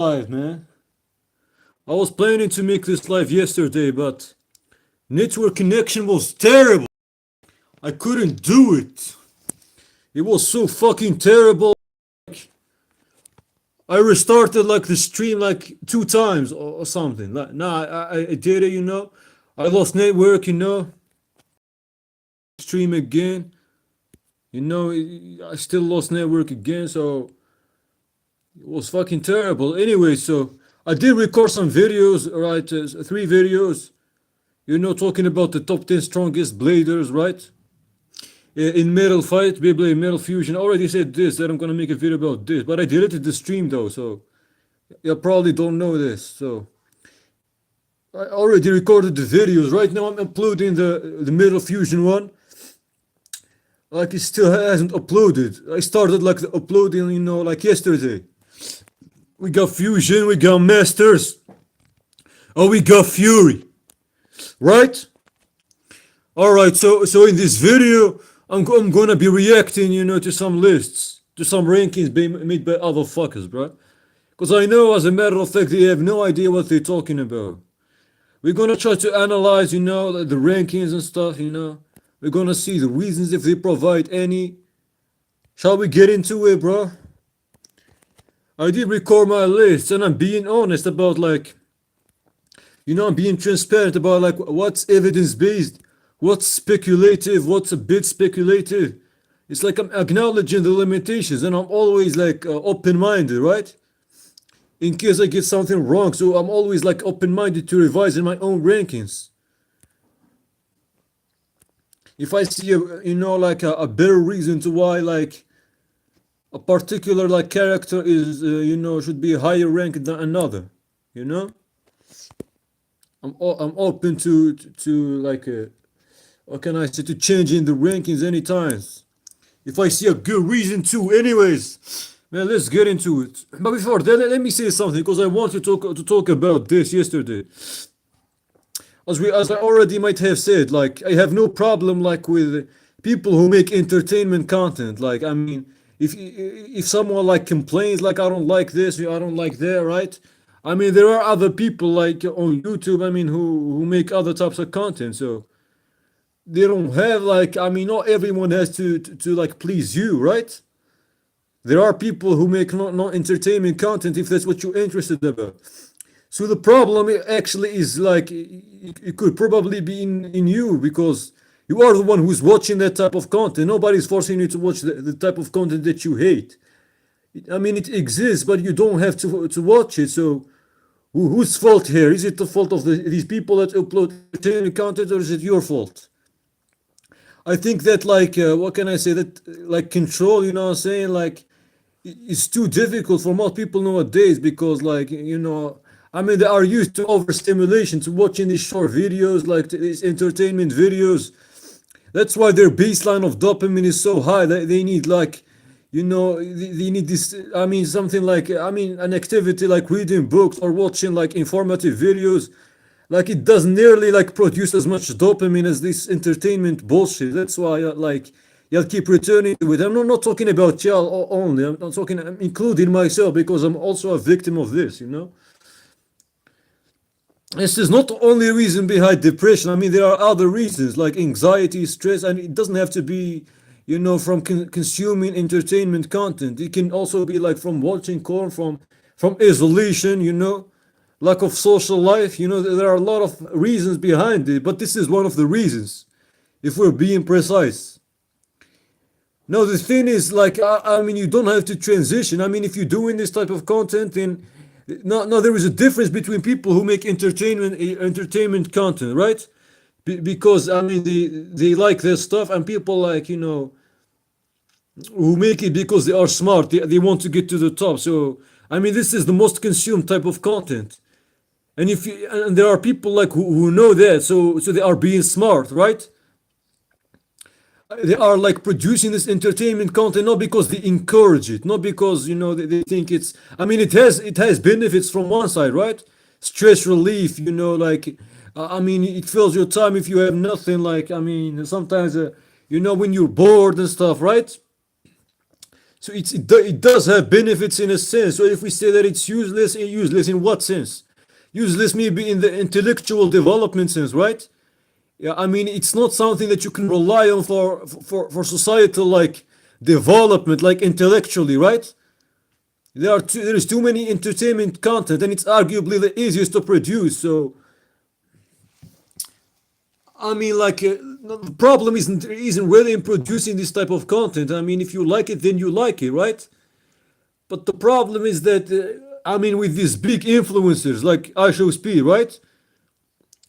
live, man. I was planning to make this live yesterday, but network connection was terrible. I couldn't do it. It was so fucking terrible. I restarted like the stream like 2 times or something. Like, nah, I did it. I lost network. Stream again. I still lost network again, so it was fucking terrible. Anyway, so I did record some videos, right? 3 videos, talking about the top 10 strongest bladers, right? In Metal Fight, Beyblade Metal Fusion. I already said this, that I'm gonna make a video about this, but I deleted the stream though, so you probably don't know this. So I already recorded the videos. Right now I'm uploading the Metal Fusion one. Like it still hasn't uploaded. I started like the uploading, like yesterday. We got Fusion, we got Masters, oh, we got Fury, right? All right, so in this video, I'm gonna be reacting, to some lists, to some rankings made by other fuckers, bro. Because I know, as a matter of fact, they have no idea what they're talking about. We're gonna try to analyze, the rankings and stuff, We're gonna see the reasons if they provide any. Shall we get into it, bro? I did record my list, and I'm being honest about I'm being transparent about what's evidence based, what's speculative, what's a bit speculative. It's like I'm acknowledging the limitations, and I'm always open minded, right? In case I get something wrong, so I'm always open minded to revising my own rankings. If I see a better reason to why a particular character is should be higher ranked than another, I'm open to what can I say, to changing the rankings anytime if I see a good reason to. Anyways, man, let's get into it. But before that, let me say something, because I want to talk about this yesterday. As I already might have said, I have no problem with people who make entertainment content. I mean, if someone complains I don't like this, I don't like that, right? I mean, there are other people on YouTube, I mean, who make other types of content, so they don't have not everyone has to please you, right? There are people who make not entertainment content if that's what you're interested about. So the problem actually is it could probably be in you, because you are the one who's watching that type of content. Nobody's forcing you to watch the type of content that you hate. I mean, it exists, but you don't have to watch it. So whose fault here? Is it the fault of these people that upload entertainment content, or is it your fault? I think that what can I say, that control, you know what I'm saying, it's too difficult for most people nowadays, because I mean, they are used to overstimulation, to watching these short videos, these entertainment videos. That's why their baseline of dopamine is so high. They need they need this. I mean, something an activity like reading books or watching informative videos. It doesn't nearly produce as much dopamine as this entertainment bullshit. That's why you'll keep returning to it. I'm not talking about y'all only. I'm including myself, because I'm also a victim of this. This is not the only reason behind depression. I mean, there are other reasons like anxiety, stress, and it doesn't have to be, from consuming entertainment content. It can also be from watching porn, from isolation, lack of social life. There are a lot of reasons behind it, but this is one of the reasons, if we're being precise. Now, the thing is, I mean, you don't have to transition. I mean, if you're doing this type of content, then no, there is a difference between people who make entertainment content, right? Because I mean, they like their stuff, and people who make it because they are smart. They want to get to the top. So I mean, this is the most consumed type of content. And and there are people who know that, so they are being smart, right? They are producing this entertainment content not because they encourage it, not because they think it's. I mean, it has benefits from one side, right? Stress relief, I mean, it fills your time if you have nothing. I mean, sometimes when you're bored and stuff, right? So it does have benefits in a sense. So if we say that it's useless, useless in what sense? Useless maybe in the intellectual development sense, right? Yeah, I mean it's not something that you can rely on for societal like development, like intellectually, right? There is too many entertainment content, and it's arguably the easiest to produce. So I mean, like the problem isn't really in producing this type of content. I mean, if you like it, then you like it, right? But the problem is that I mean, with these big influencers like I Show Speed, right?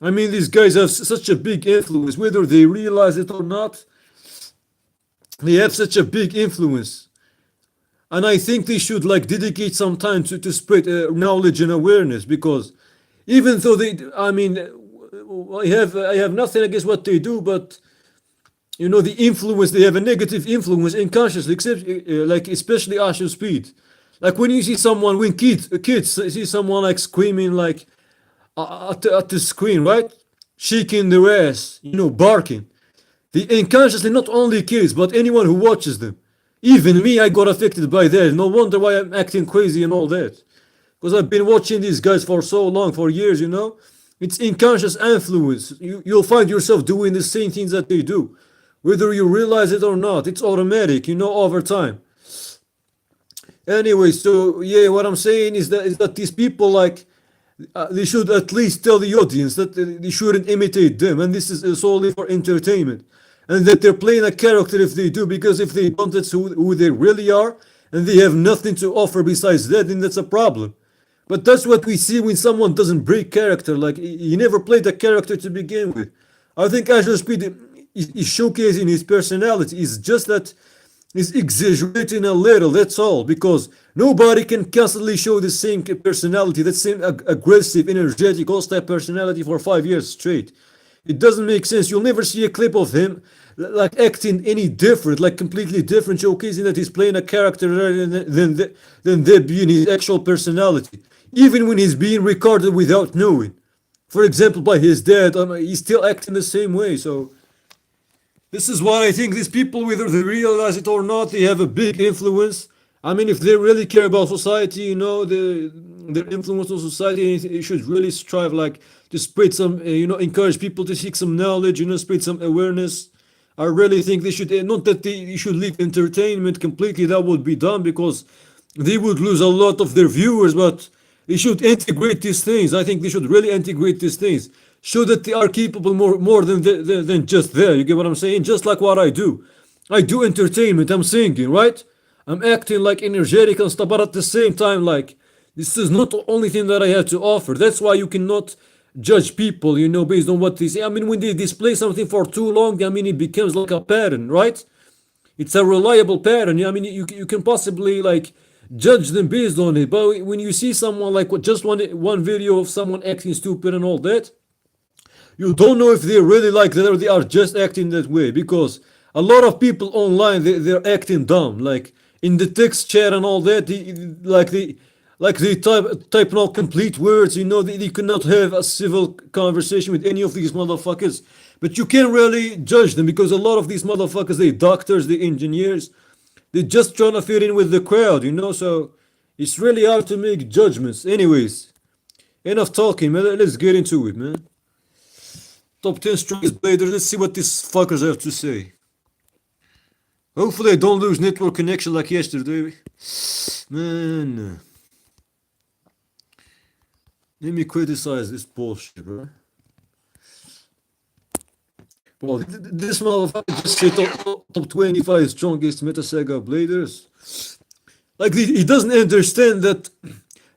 I mean, these guys have such a big influence, whether they realize it or not. They have such a big influence, and I think they should like dedicate some time to spread knowledge and awareness because even though they, I mean, I have nothing against what they do, but you know the influence they have a negative influence unconsciously, except like especially Asher Speed. Like when you see someone, when kids see someone like screaming like at the screen, right, shaking their ass, you know, barking. They unconsciously, not only kids, but anyone who watches them. Even me, I got affected by that. No wonder why I'm acting crazy and all that. Because I've been watching these guys for so long, for years, you know. It's unconscious influence. You'll find yourself doing the same things that they do. Whether you realize it or not, it's automatic, you know, over time. Anyway, so yeah, what I'm saying is that these people like they should at least tell the audience that they shouldn't imitate them, and this is solely for entertainment, and that they're playing a character if they do, because if they don't, that's who they really are, and they have nothing to offer besides that, then that's a problem. But that's what we see when someone doesn't break character, like he never played a character to begin with. I think Azure Speed is showcasing his personality. It's just that is exaggerating a little, that's all, because nobody can constantly show the same personality, that same aggressive, energetic, all type personality for 5 years straight. It doesn't make sense. You'll never see a clip of him like acting any different, like completely different, showcasing that he's playing a character rather than that being his actual personality. Even when he's being recorded without knowing. For example, by his dad, he's still acting the same way, so this is why I think these people, whether they realize it or not, they have a big influence. I mean, if they really care about society, you know, their influence on society, they should really strive, like, to spread some, you know, encourage people to seek some knowledge, you know, spread some awareness. I really think they should, not that they should leave entertainment completely, that would be done because they would lose a lot of their viewers, but they should integrate these things. I think they should really integrate these things. Show that they are capable more than just there. You get what I'm saying? Just like what I do. I do entertainment. I'm singing, right? I'm acting like energetic and stuff, but at the same time, like this is not the only thing that I have to offer. That's why you cannot judge people, you know, based on what they say. I mean, when they display something for too long, I mean, it becomes like a pattern, right? It's a reliable pattern. I mean, you can possibly like judge them based on it. But when you see someone like just one video of someone acting stupid and all that, you don't know if they really like that or they are just acting that way, because a lot of people online they're acting dumb, like in the text chat and all that. They type out complete words, you know. They cannot have a civil conversation with any of these motherfuckers, but you can't really judge them because a lot of these motherfuckers, they doctors, they engineers, they're just trying to fit in with the crowd, you know. So it's really hard to make judgments. Anyways, enough talking, man. Let's get into it, man. Top 10 strongest bladers. Let's see what these fuckers have to say. Hopefully I don't lose network connection like yesterday. Man. Let me criticize this bullshit, bro. Well, this motherfucker just said top 25 strongest Meta Saga bladers. Like, he doesn't understand that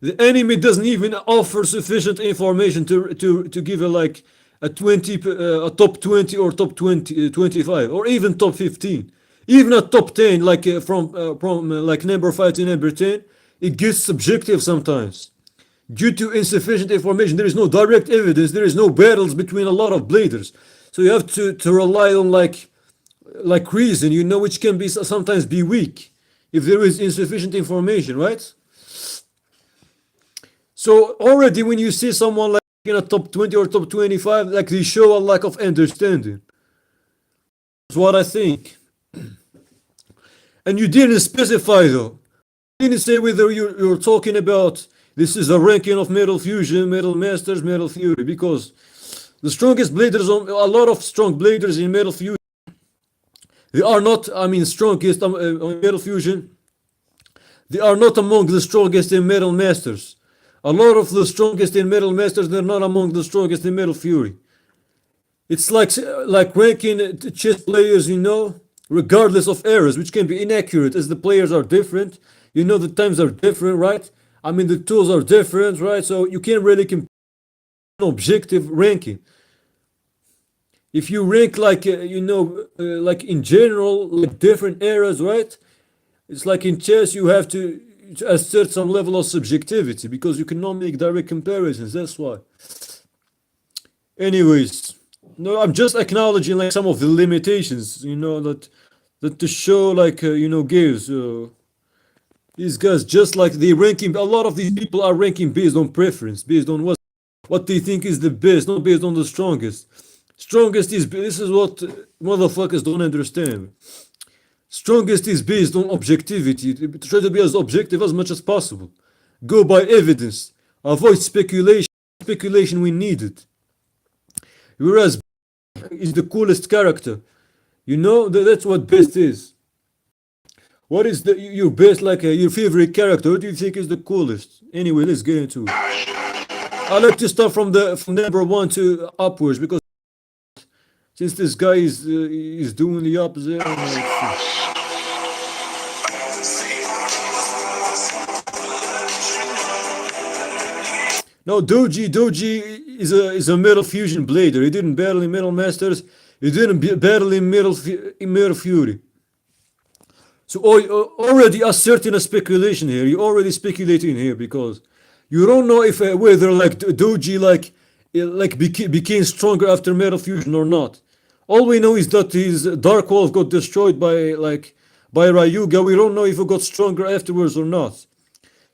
the enemy doesn't even offer sufficient information to give a 20 a top 20 or top 20 25 or even top 15, even a top 10, like from like number 5 to number 10. It gets subjective sometimes due to insufficient information. There is no direct evidence, there is no battles between a lot of bladers, so you have to rely on like reason, you know, which can be sometimes be weak if there is insufficient information, right? So already when you see someone like in a top 20 or top 25, like they show a lack of understanding. That's what I think. And you didn't specify though. You didn't say whether you're talking about this is a ranking of Metal Fusion, Metal Masters, Metal Fury, because the strongest bladers on a lot of strong bladers in Metal Fusion, they are not, I mean, strongest on Metal Fusion. They are not among the strongest in Metal Masters. A lot of the strongest in Metal Masters, they're not among the strongest in Metal Fury. It's like ranking chess players, you know, regardless of errors, which can be inaccurate as the players are different. You know, the times are different, right? I mean, the tools are different, right? So you can't really compare objective ranking. If you rank like like in general, like different eras, right? It's like in chess, you have to assert some level of subjectivity because you cannot make direct comparisons. That's why. Anyways, no, I'm just acknowledging like some of the limitations, you know, that the show like gives. These guys just like they ranking. A lot of these people are ranking based on preference, based on what they think is the best, not based on the strongest. Strongest is this is what motherfuckers don't understand. Strongest is based on objectivity. Try to be as objective as much as possible. Go by evidence. Avoid speculation. Speculation when needed. Whereas is the coolest character. You know that's what best is. What is your best like your favorite character? What do you think is the coolest? Anyway, let's get into it. I like to start from number one to upwards because since this guy is doing the opposite. No, Doji is a Metal Fusion blader. He didn't battle in Metal Masters. He didn't battle in Metal Fury. So already asserting a speculation here. You're already speculating here because you don't know if whether like Doji became stronger after Metal Fusion or not. All we know is that his Dark Wolf got destroyed by Ryuga. We don't know if he got stronger afterwards or not.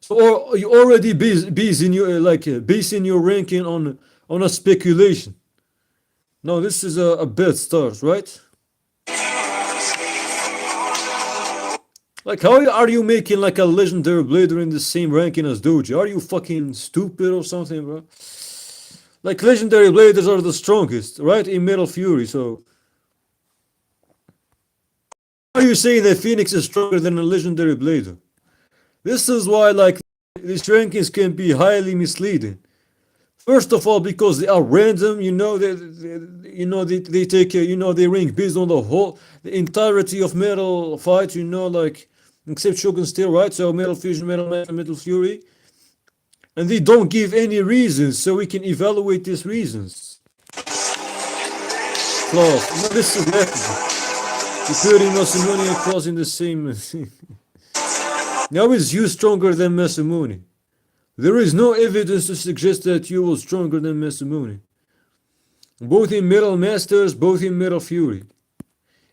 So you already basing your ranking on a speculation. No, this is a bad start, right? Like, how are you making like a legendary blader in the same ranking as Doji? Are you fucking stupid or something, bro? Like, legendary bladers are the strongest, right? In Metal Fury, so are you saying that Phoenix is stronger than a legendary blader? This is why, like, these rankings can be highly misleading. First of all, because they are random, you know, they take, they rank based on the entirety of Metal fights, you know, like, except Shogun Steel, right? So Metal Fusion, Metal Master, Metal Fury. And they don't give any reasons, so we can evaluate these reasons. Clause. No, this is effective. You put Masamune and Clause in the same. Now is you stronger than Masamune? There is no evidence to suggest that you was stronger than Masamune. Both in Metal Masters, both in Metal Fury.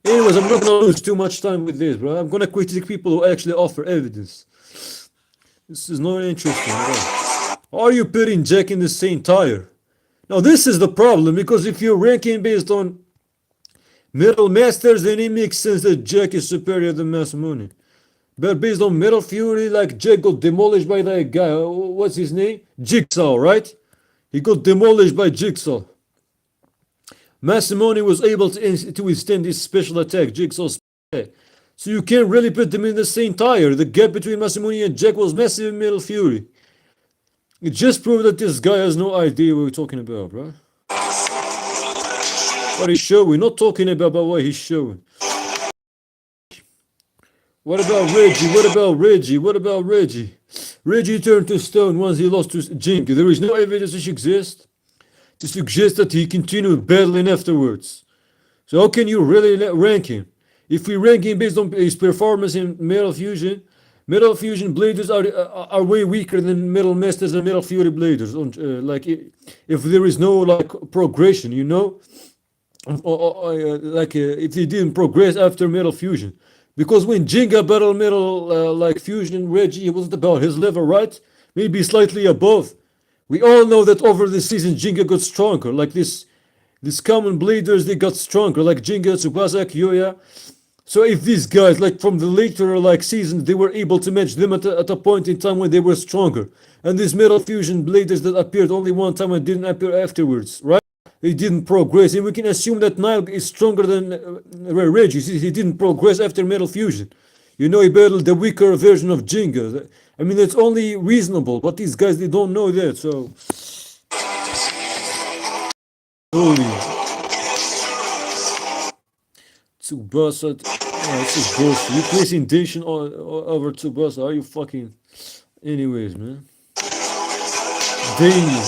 Anyways, I'm not gonna lose too much time with this, bro. I'm gonna critique people who actually offer evidence. This is not interesting at all. Are you putting Jack in the same tire? Now this is the problem, because if you're ranking based on Metal Masters, then it makes sense that Jack is superior than Masamune. But based on Metal Fury, like Jack got demolished by that guy. What's his name? Jigsaw, right? He got demolished by Jigsaw. Masamune was able to withstand this special attack, Jigsaw's attack. So you can't really put them in the same tire. The gap between Masamune and Jack was massive in Metal Fury. It just proved that this guy has no idea what we're talking about, bro. What he's showing, we're not talking about what he's showing. What about Reggie? What about Reggie? What about Reggie? Reggie turned to stone once he lost to Jink. There is no evidence which exists to suggest that he continued battling afterwards. So how can you really rank him? If we rank him based on his performance in Metal Fusion bladers are way weaker than Metal Masters and Metal Fury bladers. Like if there is no like progression, you know, if he didn't progress after Metal Fusion. Because when Jinga battled Metal Fusion, Reggie, it wasn't about his level, right? Maybe slightly above. We all know that over the season, Jinga got stronger. Like these common bladers, they got stronger. Like Jinga, Tsubasa, Kyoya. So if these guys, like from the later like seasons, they were able to match them at a point in time when they were stronger, and these metal fusion bladers that appeared only one time and didn't appear afterwards, right? He didn't progress, and we can assume that Nile is stronger than Reggie. He didn't progress after metal fusion. You know, he battled the weaker version of Jinga. I mean, that's only reasonable, but these guys they don't know that. So, holy Tsubasa, oh, this is bullshit. You placing Dacian over Tsubasa? Are you fucking? Anyways, man, Damien.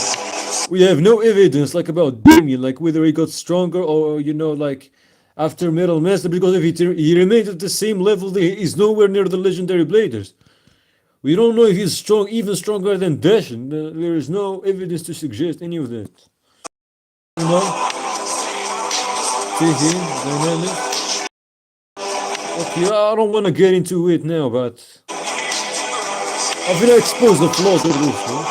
We have no evidence like about Damien, like whether he got stronger or like after Metal Master, because if he remained at the same level, he's nowhere near the legendary bladers. We don't know if he's strong, even stronger than Dashin. There is no evidence to suggest any of that. No, dynamic. Okay, I don't want to get into it now, but I've been exposed the flaws of this, man.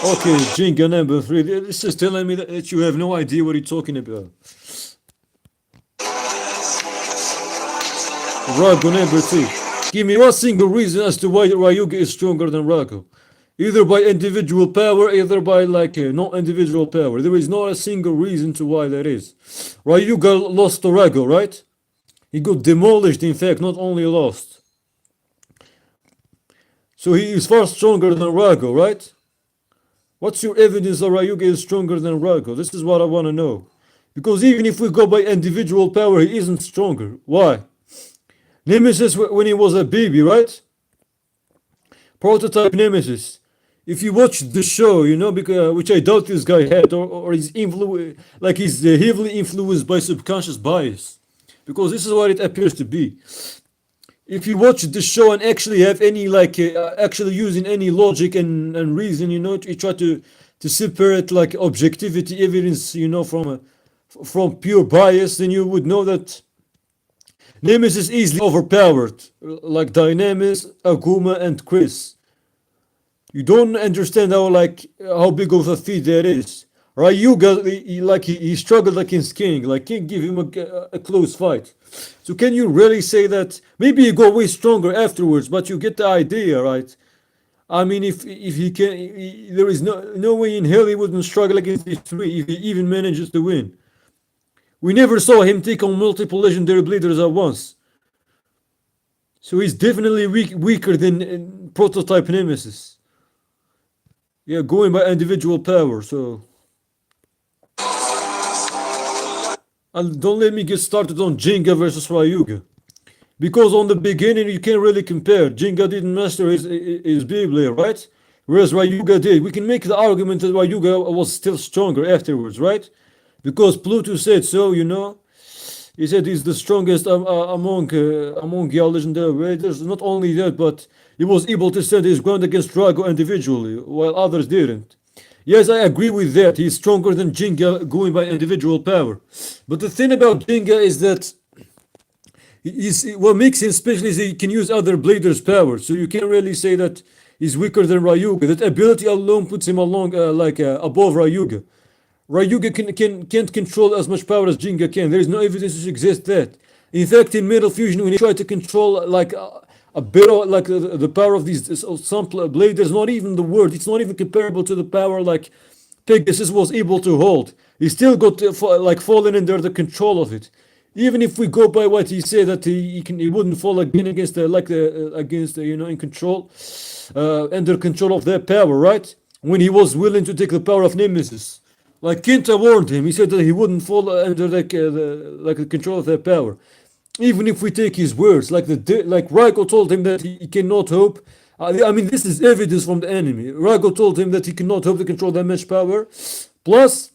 Okay, Jinga number 3. This is telling me that you have no idea what you're talking about. Rago number 2. Give me one single reason as to why Ryuga is stronger than Rago. Either by individual power, either by like not individual power. There is not a single reason to why that is. Ryuga lost to Rago, right? He got demolished, in fact, not only lost. So he is far stronger than Rago, right? What's your evidence that Ryuga is stronger than Rago? This is what I want to know. Because even if we go by individual power, he isn't stronger. Why? Nemesis when he was a baby, right? Prototype Nemesis. If you watch the show, because which I doubt this guy had, or he's he's heavily influenced by subconscious bias, because this is what it appears to be. If you watch the show and actually have any actually using any logic and reason, you try to separate like objectivity evidence, from pure bias, then you would know that Nemesis is easily overpowered, like Dynamis, Aguma, and Chris. You don't understand how big of a feat that is. Ryuga, he struggled against King. Like King gave him a close fight. So can you really say that? Maybe he got way stronger afterwards, but you get the idea, right? I mean, if he can, there is no way in hell he wouldn't struggle against these three if he even manages to win. We never saw him take on multiple legendary bladers at once. So he's definitely weaker than prototype Nemesis. Yeah, going by individual power, so. And don't let me get started on Jinga versus Ryuga. Because on the beginning you can't really compare. Jinga didn't master his Beyblade, right? Whereas Ryuga did. We can make the argument that Ryuga was still stronger afterwards, right? Because Pluto said so, He said he's the strongest among your legendary raiders. Not only that, but he was able to stand his ground against Drago individually, while others didn't. Yes, I agree with that. He's stronger than Jinga going by individual power. But the thing about Jinga is that what makes him special is he can use other bladers' power. So you can't really say that he's weaker than Ryuga. That ability alone puts him above Ryuga. Ryuga can't control as much power as Jinga can. There is no evidence to suggest that. In fact, in Metal Fusion, when he tried to control a bit of the power of these some bladers, not even the word. It's not even comparable to the power like Pegasus was able to hold. He still got fallen under the control of it. Even if we go by what he said that he wouldn't fall again against in control, under control of that power, right? When he was willing to take the power of Nemesis. Like Kenta warned him, he said that he wouldn't fall under the control of that power. Even if we take his words, like Raiko told him that he cannot hope. I mean, this is evidence from the enemy. Raiko told him that he cannot hope to control that much power. Plus,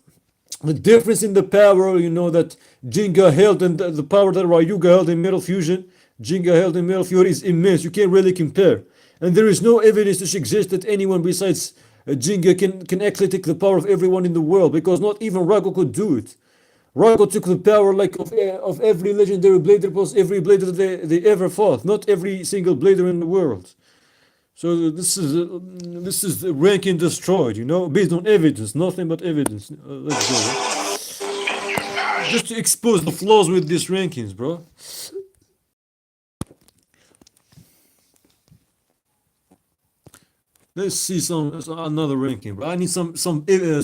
the difference in the power, that Jinga held and the power that Ryuga held in Metal Fusion, is immense. You can't really compare. And there is no evidence to suggest that anyone besides Jinga can actually take the power of everyone in the world, because not even Rago could do it. Rago took the power of every legendary blader plus every blader they ever fought, not every single blader in the world. So this is the ranking destroyed, based on evidence, nothing but evidence. Let's go. just to expose the flaws with these rankings, bro. Let's see some another ranking, bro. I need some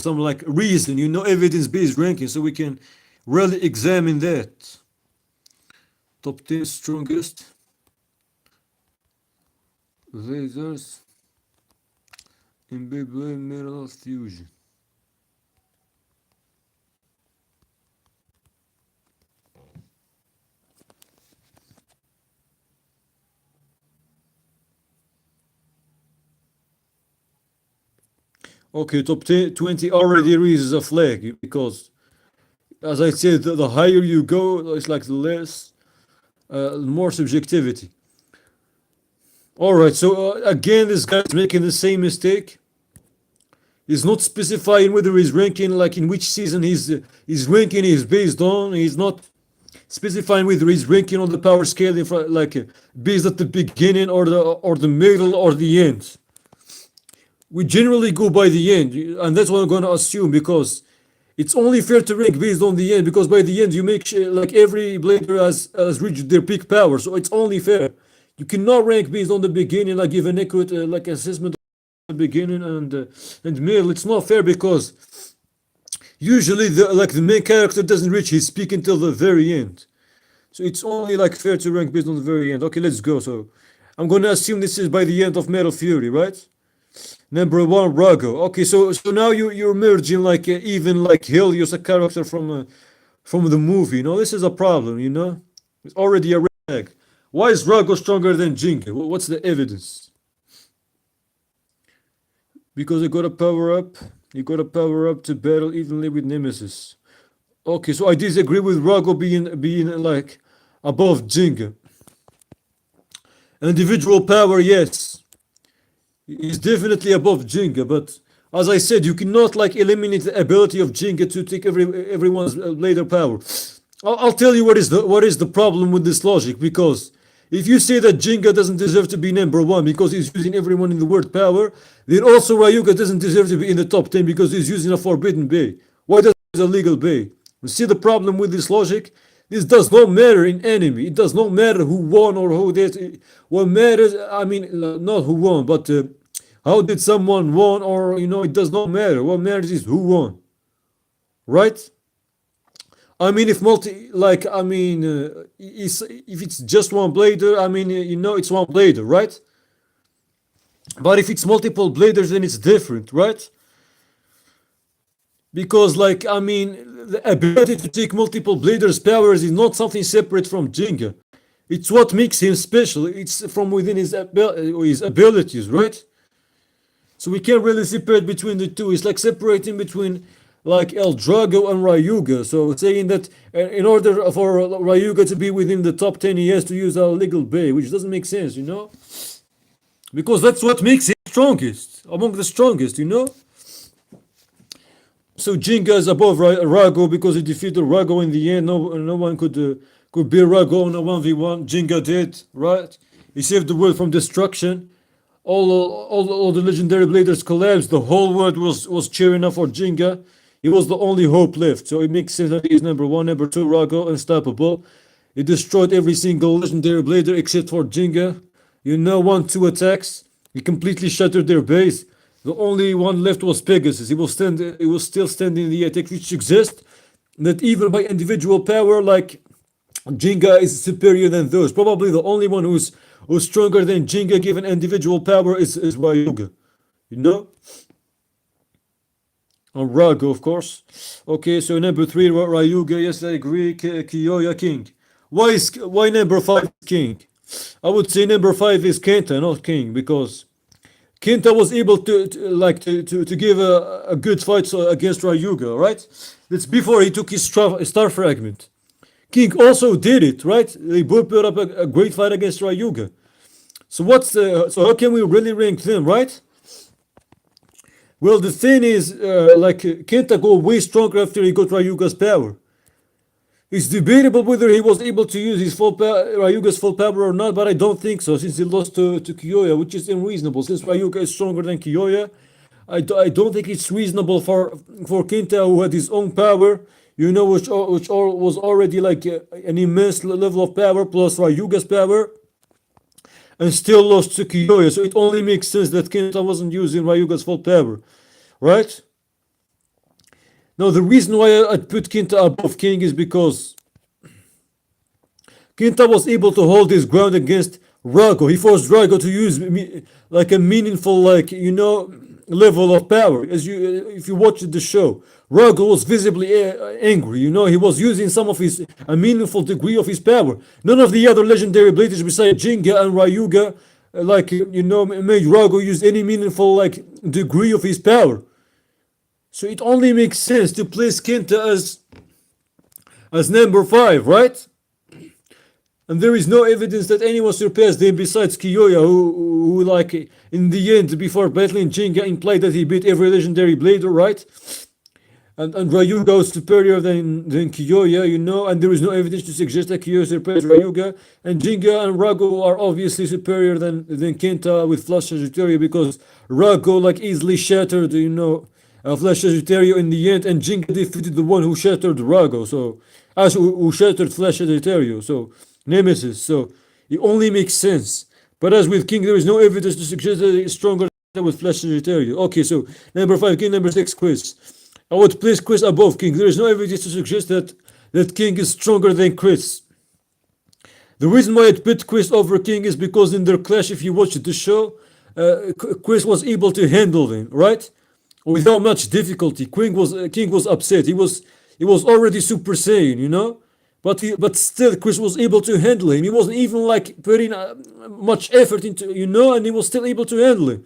like reason, evidence based ranking, so we can really examine that. Top 10 strongest lasers in Beyblade Metal Fusion. Okay, top 10, 20 already raises a flag because, as I said, the higher you go, it's like the less, more subjectivity. All right, so again, this guy's making the same mistake. He's not specifying whether he's ranking, like in which season his ranking is based on. He's not specifying whether he's ranking on the power scale in front, like based at the beginning or the middle or the end. We generally go by the end, and that's what I'm going to assume because it's only fair to rank based on the end because by the end you make sure, like every blader has reached their peak power, so it's only fair. You cannot rank based on the beginning, like give an accurate like assessment at the beginning and middle. It's not fair because usually the main character doesn't reach his peak until the very end. So it's only like fair to rank based on the very end. Okay, let's go. So I'm going to assume this is by the end of Metal Fury, right? Number one, Rago. Okay, so now you're merging like even like Helios, a character from the movie. This is a problem. It's already a red flag. Why is Rago stronger than Jinga? What's the evidence? Because you got to power up. You got to power up to battle evenly with Nemesis. Okay, so I disagree with Rago being like above Jinga. Individual power, yes. He's definitely above Jinga, but as I said, you cannot like eliminate the ability of Jinga to take everyone's later power. I'll tell you what is the problem with this logic, because if you say that Jinga doesn't deserve to be number one because he's using everyone in the word power, then also Ryuga doesn't deserve to be in the top 10 because he's using a forbidden bay. Why does he use a legal bay? You see the problem with this logic? This does not matter in enemy. It does not matter who won or who did. What matters, I mean, not who won, but how did someone won, or it does not matter. What matters is who won, right? I mean, if if it's just one blader, I mean, it's one blader, right? But if it's multiple bladers, then it's different, right? Because the ability to take multiple bladers powers is not something separate from Jinga. It's what makes him special. It's from within his abilities, right? So we can't really separate between the two. It's like separating between like El Drago and Ryuga. So saying that in order for Ryuga to be within the top 10, he has to use a legal bay, which doesn't make sense, because that's what makes him strongest, among the strongest, So Jinga is above Rago because he defeated Rago in the end. No one could beat Rago on a 1v1. Jinga did, right? He saved the world from destruction. All the legendary bladers collapsed. The whole world was cheering up for Jinga. He was the only hope left. So it makes sense that he's number one. Number two, Rago, unstoppable. He destroyed every single legendary blader except for Jinga. 1-2 attacks. He completely shattered their base. The only one left was Pegasus. He was still standing in the attack which exists. That even by individual power, like Jinga is superior than those. Probably the only one who's stronger than Jinga given individual power is Ryuga. On Rago, of course. Okay, so number 3, Ryuga. Yes, I agree. Kiyoya, King. Why number 5 King? I would say number 5 is Kenta, not King, because Kenta was able to give a good fight against Ryuga, right? That's before he took his star fragment. King also did it, right? They both put up a great fight against Ryuga. So how can we really rank them, right? Well, the thing is, Kenta got way stronger after he got Ryuga's power. It's debatable whether he was able to use his Ryuga's full power or not, but I don't think so, since he lost to Kiyoya, which is unreasonable. Since Ryuga is stronger than Kiyoya, I don't think it's reasonable for Kenta, who had his own power, which was already like an immense level of power plus Ryuga's power, and still lost to Kiyoya. So it only makes sense that Kenta wasn't using Ryuga's full power, right? Now the reason why I put Kenta above King is because Kinta was able to hold his ground against Rago. He forced Rago to use like a meaningful, like level of power. If you watched the show, Rago was visibly angry. He was using some of his a meaningful degree of his power. None of the other legendary bladers besides Jinga and Ryuga, made Rago use any meaningful like degree of his power. So it only makes sense to place Kenta as number 5, right? And there is no evidence that anyone surpassed him besides Kiyoya, who like in the end, before battling Jinga, implied that he beat every legendary blader, right? And Ryuga was superior than Kiyoya, and there is no evidence to suggest that Kiyoya surpassed Ryuga. And Jinga and Rago are obviously superior than Kenta with Flash Sagittario, because Rago like easily shattered, Flash Sagittario in the end, and Jinga defeated the one who shattered Rago, who shattered Flash Sagittario, so Nemesis. So it only makes sense. But as with King, there is no evidence to suggest that it's stronger than with Flash Sagittario. Okay, so number 5 King, number 6 Chris. I would place Chris above King. There is no evidence to suggest that King is stronger than Chris. The reason why I put Chris over King is because in their clash, if you watch the show, Chris was able to handle him, right? Without much difficulty. King was upset. He was already Super Saiyan, But still, Chris was able to handle him. He wasn't even like putting much effort into, and he was still able to handle him.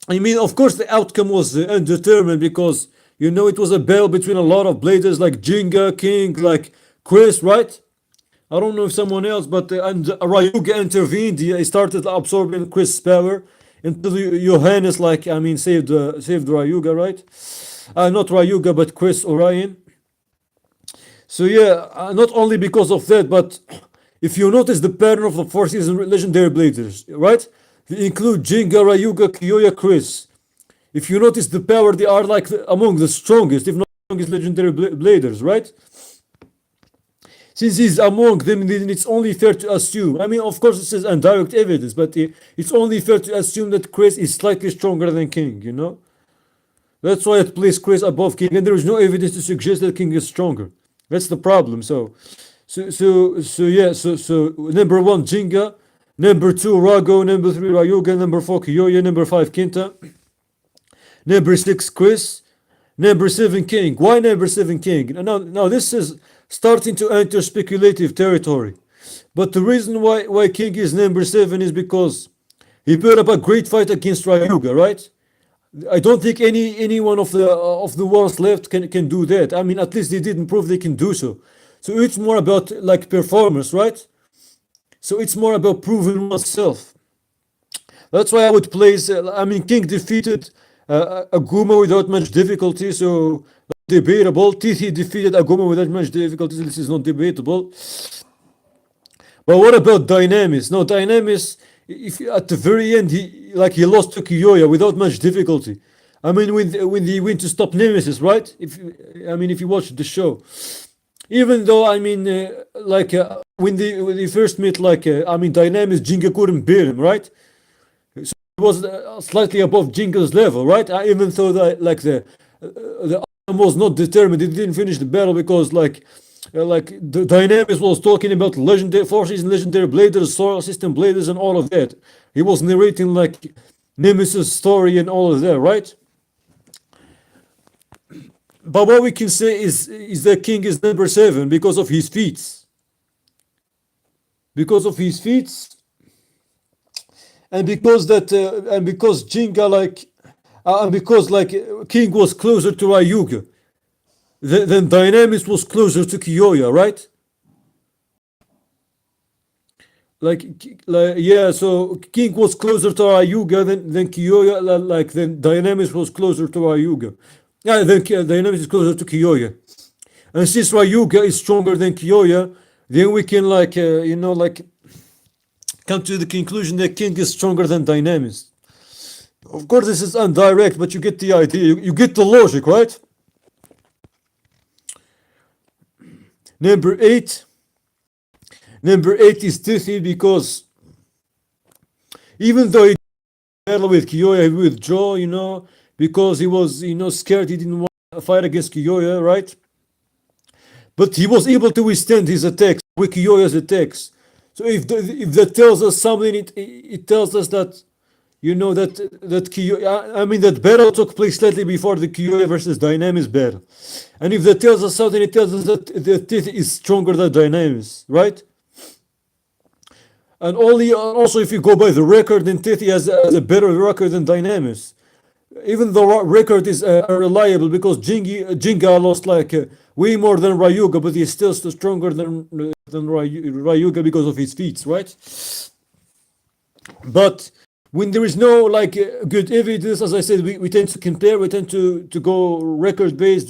I mean, of course, the outcome was undetermined because, it was a battle between a lot of bladers like Jinga, King, like Chris, right? I don't know if someone else, but and Ryuga intervened. He started absorbing Chris' power until Johannes, saved Ryuga, right? Not Ryuga, but Chris Orion. So yeah, not only because of that, but if you notice the pattern of the 4 season legendary bladers, right? They include Jinga, Ryuga, Kiyoya, Chris. If you notice the power, they are like among the strongest, if not strongest legendary bladers, right? Since he's among them, then it's only fair to assume. I mean, of course, this is indirect evidence, but it's only fair to assume that Chris is slightly stronger than King, That's why it places Chris above King, and there is no evidence to suggest that King is stronger. That's the problem. So number 1 Jinga, number 2 Rago, number 3 Ryuga, number 4 Kiyoya, number 5 Kenta, number 6 Chris, number 7 King. Why number 7 King? Now this is starting to enter speculative territory. But the reason why King is number 7 is because he put up a great fight against Ryuga, right? I don't think any one of the ones left can do that. I mean, at least they didn't prove they can do so. So it's more about like performance, right? So it's more about proving oneself. That's why I would place. King defeated Aguma without much difficulty, so debatable. Tithi defeated Aguma without much difficulty. This is not debatable. But what about Dynamis? No, Dynamis, if at the very end he lost to Kiyoya without much difficulty. I mean, when he went to stop Nemesis, right? If you watch the show, even though when they first met, Dynamis, Jinga couldn't beat him, right? So he was slightly above Jinga's level, right? Even though the outcome was not determined, he didn't finish the battle because the Dynamis was talking about legendary forces and legendary bladers, solar system bladers, and all of that. He was narrating Nemesis story and all of that, right? But what we can say is that King is number 7 because of his feats. Because of his feats, and because Jinga and because King was closer to Ryuga. Then Dynamis was closer to Kiyoya, right? So King was closer to Ryuga than Kiyoya, then Dynamis was closer to Ryuga. Yeah, then Dynamis is closer to Kiyoya. And since Ryuga is stronger than Kiyoya, then we can come to the conclusion that King is stronger than Dynamis. Of course, this is indirect, but you get the idea. You get the logic, right? Number eight. Number eight is Tithi because even though he battled with Kiyoya, he withdrew, because he was, scared. He didn't want to fight against Kiyoya, right? But he was able to withstand his attacks, with Kiyoya's attacks. So if that tells us something, it tells us that that Kiyoya, I mean that battle took place slightly before the Kiyoya versus Dynamis battle. And if that tells us something, it tells us that the Tithi is stronger than Dynamis, right? And also if you go by the record, then Tithi has a better record than Dynamis. Even though record is unreliable because Jinga lost like way more than Ryuga, but he's still stronger than Ryuga because of his feats, right? But when there is no like good evidence, as I said, we tend to compare, we tend to go record based,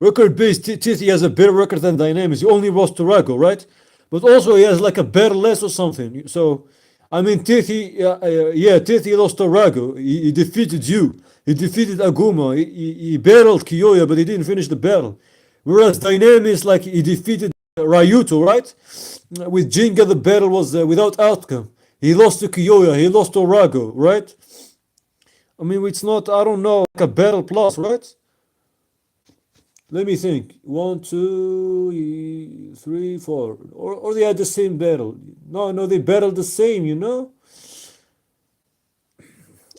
Record based, Tithi has a better record than Dynamis. He only lost to Rago, right? But also he has like a better less or something. So, I mean, Tithi lost to Rago. He defeated you. He defeated Aguma. He battled Kiyoya, but he didn't finish the battle. Whereas Dynamis, like, he defeated Ryuto, right? With Jinga, the battle was without outcome. He lost to Kiyoya. He lost to Rago, right? I mean, it's not, I don't know, like a battle plus, right? Let me think. One, two, three, four. Or they had the same battle. No, they battled the same.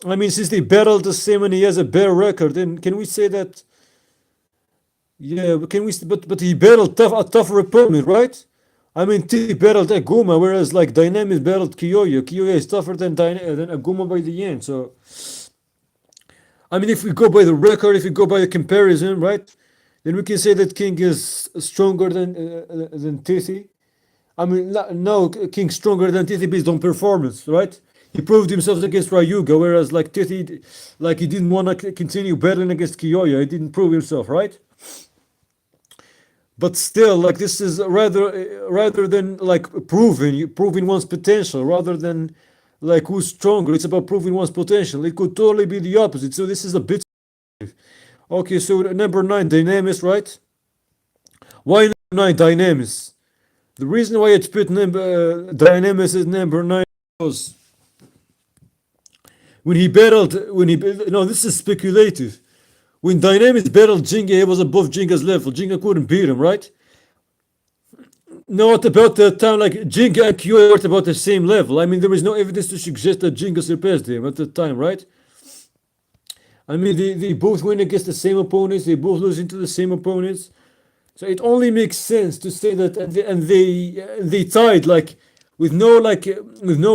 I mean, since they battled the same and he has a better record, then can we say that? Yeah, but can we? But he battled a tougher opponent, right? I mean, T battled Aguma, whereas like Dynamis battled Kiyoya. Kiyoya is tougher than Aguma by the end. So, I mean, if we go by the record, if we go by the comparison, right? Then we can say that King is stronger than Tithi. I mean, no, King stronger than Tithi based on performance, right? He proved himself against Ryuga, whereas like Tithi, like he didn't want to continue battling against Kiyoya. He didn't prove himself, right? But still, like this is rather than like proving one's potential, rather than like who's stronger. It's about proving one's potential. It could totally be the opposite. So this is a bit. Okay, so number nine, Dynamis, right? Why number nine, Dynamis? The reason why it's put Dynamis is number nine was no, this is speculative. When Dynamis battled Jinga, he was above Jinga's level. Jinga couldn't beat him, right? No, at about the time, like Jinga and Kyoya were about the same level. I mean, there is no evidence to suggest that Jinga surpassed him at the time, right? I mean, they both win against the same opponents. They both lose into the same opponents. So it only makes sense to say that, and they tied like with no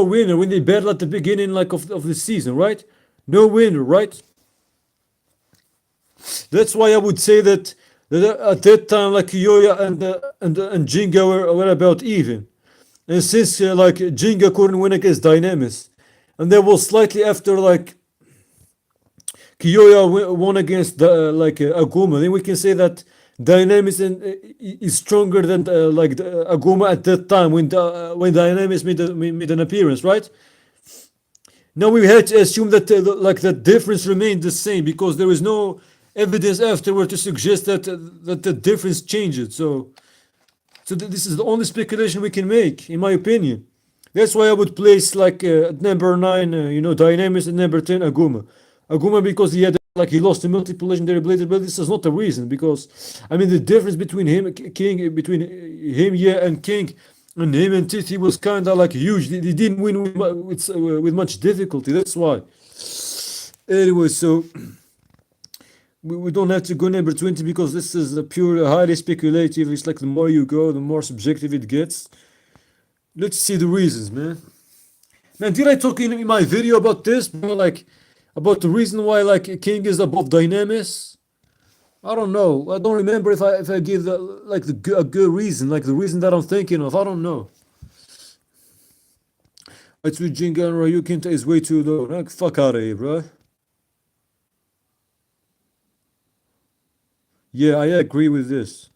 winner when they battle at the beginning like of the season, right? No winner, right? That's why I would say that at that time like Kyoya and Jinga were about even, and since like Jinga couldn't win against Dynamis, and that was slightly after like Kiyoya won against Aguma, then we can say that Dynamis is stronger than Aguma at that time when Dynamis made an appearance, right? Now we had to assume that the difference remained the same because there is no evidence afterward to suggest that the difference changed. So this is the only speculation we can make, in my opinion. That's why I would place like at number nine, Dynamis, and number 10, Aguma. Aguma because he lost to multiple legendary blades, but this is not the reason because I mean the difference between him and King and him and Tithi was kind of like huge. They didn't win with much difficulty. That's why. Anyway, so we don't have to go number 20 because this is a pure highly speculative. It's like the more you go, the more subjective it gets. Let's see the reasons, man. Man, did I talk in my video about this? Like about the reason why like King is above Dynamis? I don't know. I don't remember if I give a good reason, like the reason that I'm thinking of. I don't know. It's with Jinga and Ryu Kinta is way too low. Like, fuck out of here, bro. Yeah, I agree with this.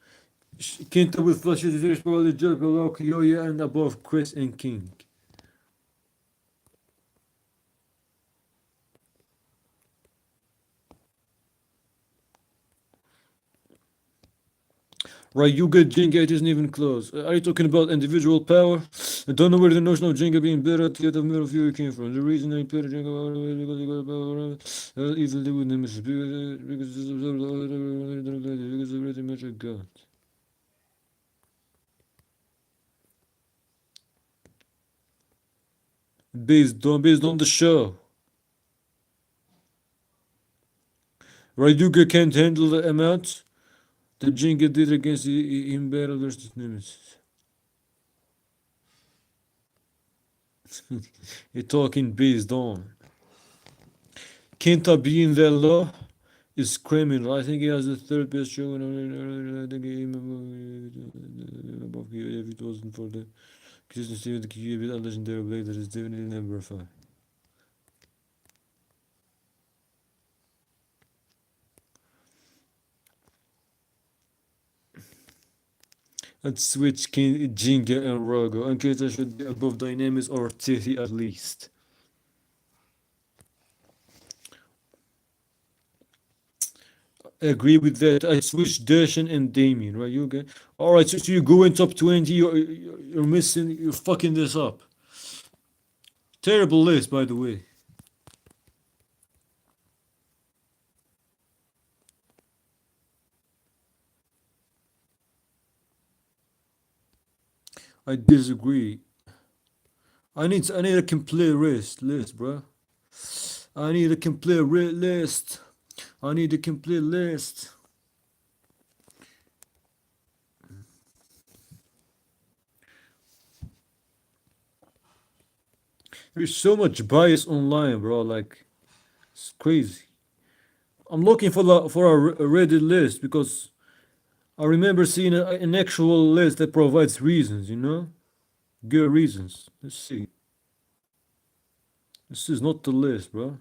Kinta with flushes is probably just below Kyoya and above Chris and King. Right, you get Jenga, it isn't even close. Are you talking about individual power? I don't know where the notion of Jenga being better to get the middle view came from. The reason I played Jenga because you got power, evil do with them is because of pretty much a god. Based on the show. Ryuga can't handle the amount that Jenga did against him battle versus Nemesis. You're talking based on. Kenta being that low is criminal. I think he has the third best show in the game. If it wasn't for the consistency with the key with a legendary blade, that is definitely number 5. Let's switch Jinga and Rogo. And Kenta should be above Dynamis or Tithi at least. I agree with that. I switched Darshan and Damien, right? You okay? Alright, so you go in top 20, you're missing, you're fucking this up. Terrible list, by the way. I disagree. I need a complete list, bro. I need a complete list. I need a complete list. There's so much bias online, bro. Like it's crazy. I'm looking for a Reddit list because I remember seeing an actual list that provides reasons. Good reasons. Let's see. This is not the list, bro.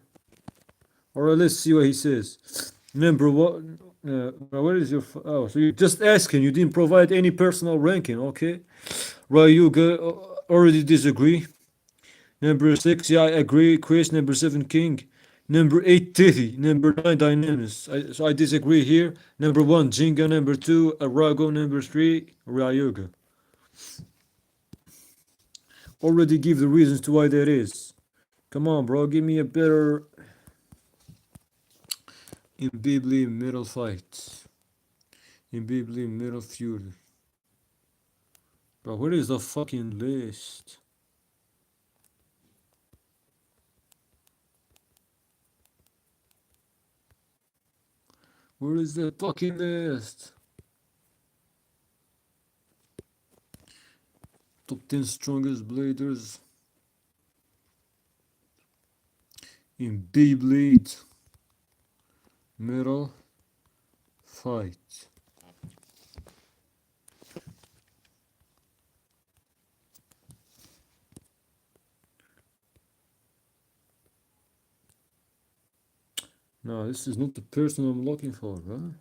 Alright, let's see what he says. Number one. Where is your? Oh, so you're just asking. You didn't provide any personal ranking, okay? Ryuga already disagree. Number 6, yeah, I agree. Chris, number 7, King. Number 8, Tithy. Number 9, Dynamis. So I disagree here. Number 1, Jinga. Number 2, Arago. Number 3, Ryuga. Already give the reasons to why that is. Come on, bro. Give me a better in Beyblade middle fight. In Beyblade middle feud. Bro, where is the fucking list? Where is the fucking list? Top 10 strongest bladers in Beyblade middle fight. No, this is not the person I'm looking for, bro.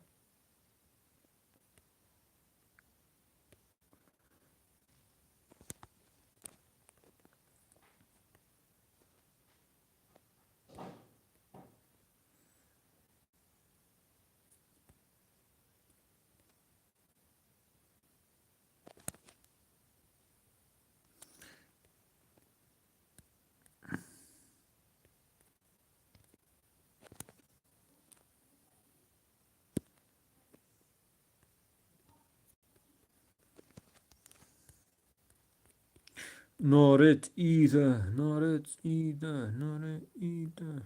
Not it either. Not it either. Not it either.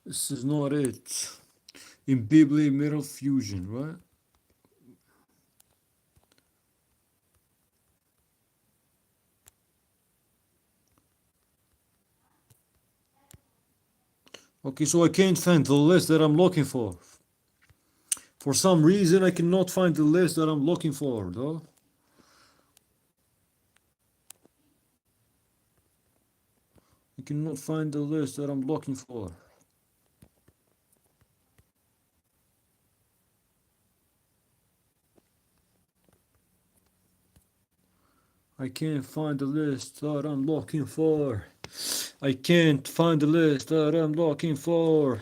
This is not it. In Beyblade Metal Fusion, right? Okay, so I can't find the list that I'm looking for. For some reason, I cannot find the list that I'm looking for, though. I cannot find the list that I'm looking for. I can't find the list that I'm looking for. I can't find the list that I'm looking for.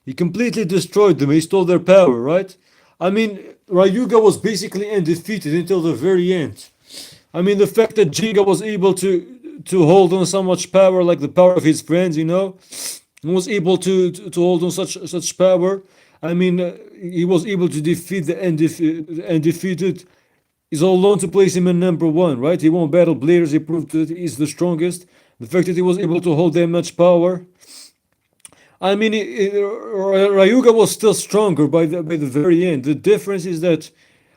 He completely destroyed them. He stole their power, right? I mean, Ryuga was basically undefeated until the very end. I mean, the fact that Jinga was able to hold on so much power, like the power of his friends, was able to hold on such power. I mean, he was able to defeat the undefeated. He's all alone to place him in number one, right? He won Battle Bladers. He proved that he's the strongest. The fact that he was able to hold that much power. I mean, Ryuga was still stronger by the very end. The difference is that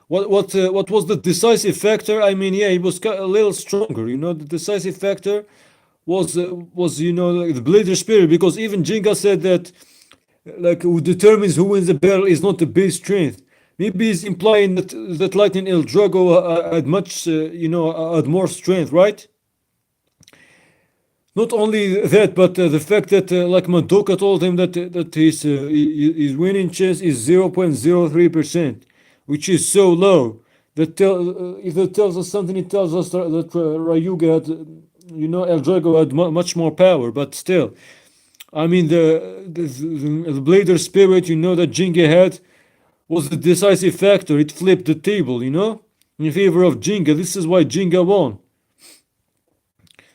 what was the decisive factor? I mean, yeah, he was a little stronger. The decisive factor was like the Blader spirit, because even Jinga said that, like, who determines who wins the battle is not the base strength. Maybe he's implying that Lightning El Drago had much had more strength, right? Not only that, but the fact that like Madoka told him that his winning chance is 0.03%, which is so low. If it tells us something, it tells us that Ryuga had, El Drago had much more power. But still, I mean, the Blader spirit, that Jinga had, was the decisive factor. It flipped the table, in favor of Jinga. This is why Jinga won.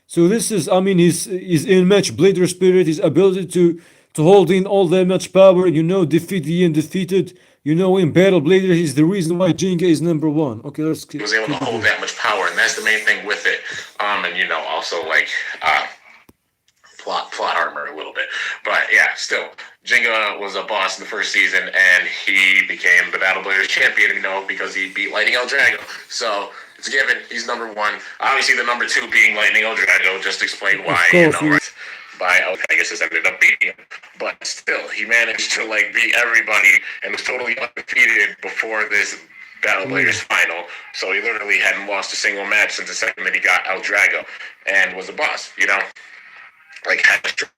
So this is, I mean, his in-match Blader spirit, his ability to hold in all that much power, defeat the undefeated, in Battle Blader, is the reason why Jinga is number one. Okay, let's he was able to hold that much power, and that's the main thing with it. And also like plot armor a little bit, but yeah, still, Jinga was a boss in the first season, and he became the Battle Bladers champion, because he beat Lightning El Drago. So it's a given. He's number one. Obviously, the number two being Lightning El Drago just explained why, right? By Pegasus ended up beating him. But still, he managed to beat everybody and was totally undefeated before this Battle Bladers final. So he literally hadn't lost a single match since the second that he got El Drago and was a boss, Like, that's true.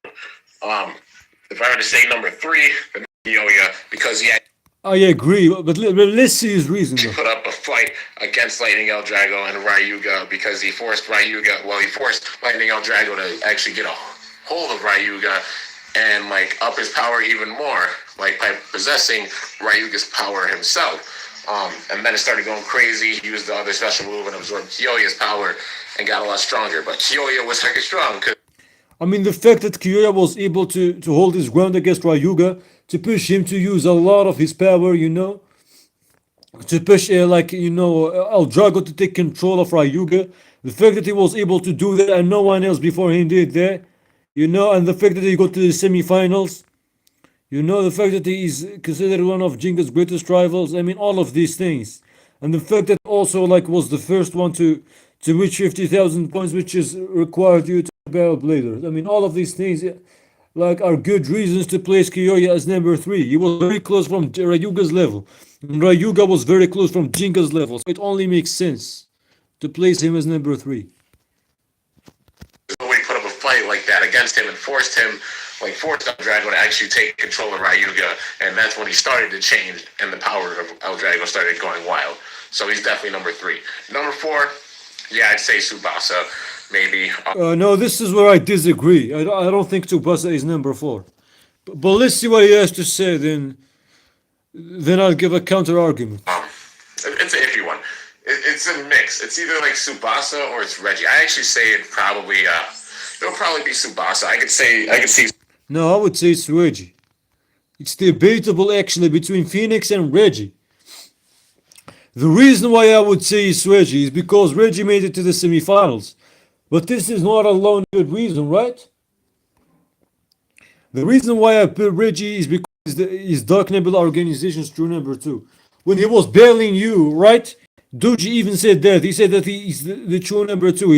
If I were to say number three, then Kyoya, because he had I agree, but let's see his reason. to put up a fight against Lightning El Drago and Ryuga, because he forced Lightning El Drago to actually get a hold of Ryuga and up his power even more, by possessing Ryuga's power himself. And then it started going crazy. He used the other special move and absorbed Kyoya's power and got a lot stronger. But Kyoya was freaking strong. I mean, the fact that Kyoya was able to hold his ground against Ryuga, to push him to use a lot of his power, to push El Drago to take control of Ryuga. The fact that he was able to do that and no one else before him did that, and the fact that he got to the semifinals, the fact that he is considered one of Jinga's greatest rivals. I mean, all of these things, and the fact that also was the first one to reach 50,000 points, which is required you to Battle Bladers. I mean, all of these things are good reasons to place Kyoya as number three. He was very close from Ryuga's level, and Ryuga was very close from Jinga's level. So it only makes sense to place him as number three. Nobody put up a fight like that against him and forced El Drago to actually take control of Ryuga, and that's when he started to change, and the power of El Drago started going wild. So he's definitely number three. Number four, yeah, I'd say Tsubasa, maybe. No, this is where I disagree. I don't think Tsubasa is number four. But let's see what he has to say, then I'll give a counter argument. It's an iffy one. It's a mix. It's either Tsubasa or it's Reggie. I actually say it'll probably be Tsubasa. I could see. No, I would say it's Reggie. It's debatable actually between Phoenix and Reggie. The reason why I would say it's Reggie is because Reggie made it to the semifinals. But this is not alone a good reason, right? The reason why I put Reggie is because his Dark Nebula organization's true number two. When he was battling you, right? Doji even said that. He said that he is the true number two.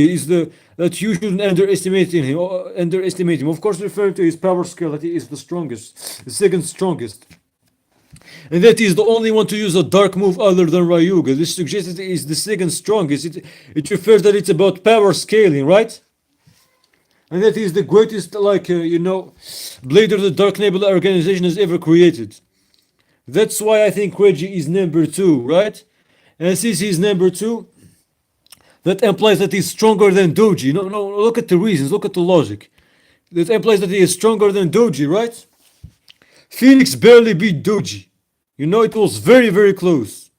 That you shouldn't underestimate him. Of course, referring to his power scale, that he is the strongest, the second strongest. And that he is the only one to use a dark move other than Ryuga. This suggests that he is the second strongest. It refers that it's about power scaling, right? And that he is the greatest, Blader the Dark Nebula organization has ever created. That's why I think Reggie is number two, right? And since he's number two, that implies that he's stronger than Doji. No, look at the reasons, look at the logic. That implies that he is stronger than Doji, right? Phoenix barely beat Doji. You know, it was very, very close.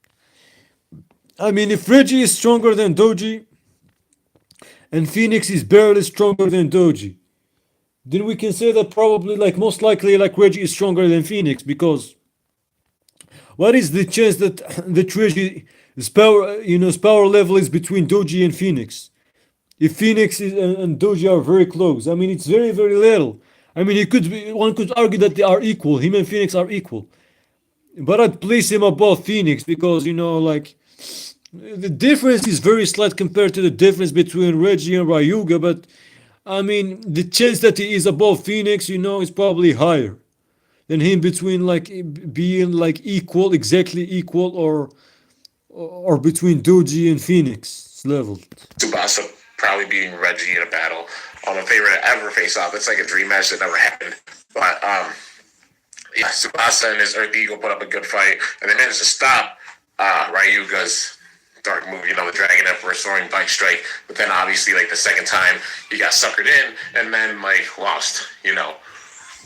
I mean, if Reggie is stronger than Doji and Phoenix is barely stronger than Doji, then we can say that probably, like, most likely, like, Reggie is stronger than Phoenix because what is the chance that that Reggie's power, his power level is between Doji and Phoenix? If Phoenix and Doji are very close, I mean, it's very, very little. I mean, one could argue that they are equal. Him and Phoenix are equal. But I'd place him above Phoenix because, like, the difference is very slight compared to the difference between Reggie and Ryuga. But, I mean, the chance that he is above Phoenix, is probably higher than him between, like, being, like, equal, exactly equal, or between Doji and Phoenix level. Tsubasa probably beating Reggie in a battle. My favorite ever face off. It's like a dream match that never happened. But yeah, Tsubasa and his Earth Eagle put up a good fight, and they managed to stop Ryuga's dark move, the Dragon Emperor soaring bike strike. But then obviously, like the second time, he got suckered in, and then like lost,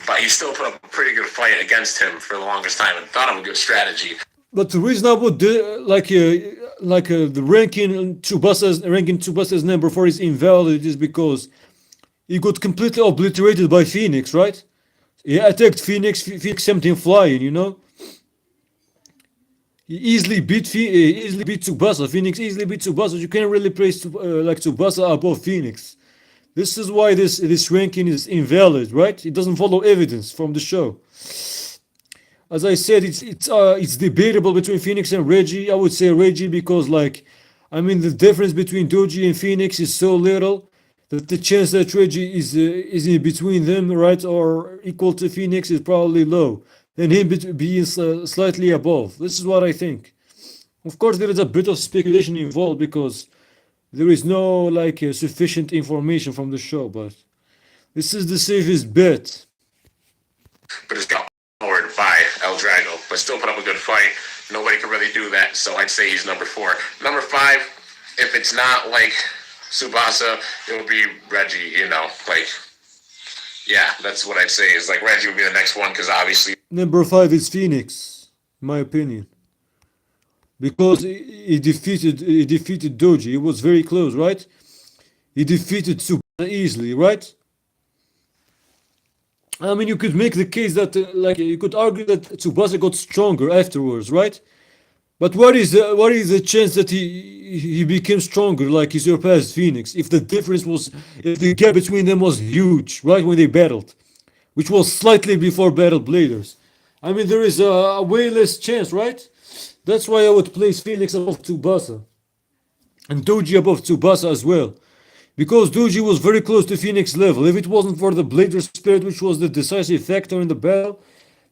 But he still put up a pretty good fight against him for the longest time, and thought of a good strategy. But the reason I would do, the ranking Tsubasa's number 4 is invalid is because he got completely obliterated by Phoenix, right? He attacked Phoenix. Phoenix sent him flying. He easily beat Tsubasa. Phoenix easily beat Tsubasa. You can't really place Tsubasa above Phoenix. This is why this ranking is invalid, right? It doesn't follow evidence from the show. As I said, it's debatable between Phoenix and Reggie. I would say Reggie because, the difference between Doji and Phoenix is so little that the chance that Reggie is in between them, right, or equal to Phoenix is probably low. And him being slightly above. This is what I think. Of course, there is a bit of speculation involved because there is no sufficient information from the show, but this is the safest bet. But it's got powered by El Drago, but still put up a good fight. Nobody can really do that, so I'd say he's number 4. Number 5, if it's not like Tsubasa, it would be Reggie. Yeah, that's what I'd say. Is like Reggie would be the next one because obviously number 5 is Phoenix, in my opinion, because he defeated Doji. It was very close, right? He defeated Tsubasa easily, right? I mean, you could make the case that, you could argue that Tsubasa got stronger afterwards, right? But what is the chance that he became stronger, like he surpassed Phoenix, if the gap between them was huge, right, when they battled, which was slightly before Battle Bladers. I mean, there is a way less chance, right? That's why I would place Phoenix above Tsubasa, and Doji above Tsubasa as well. Because Doji was very close to Phoenix level. If it wasn't for the Blader Spirit, which was the decisive factor in the battle,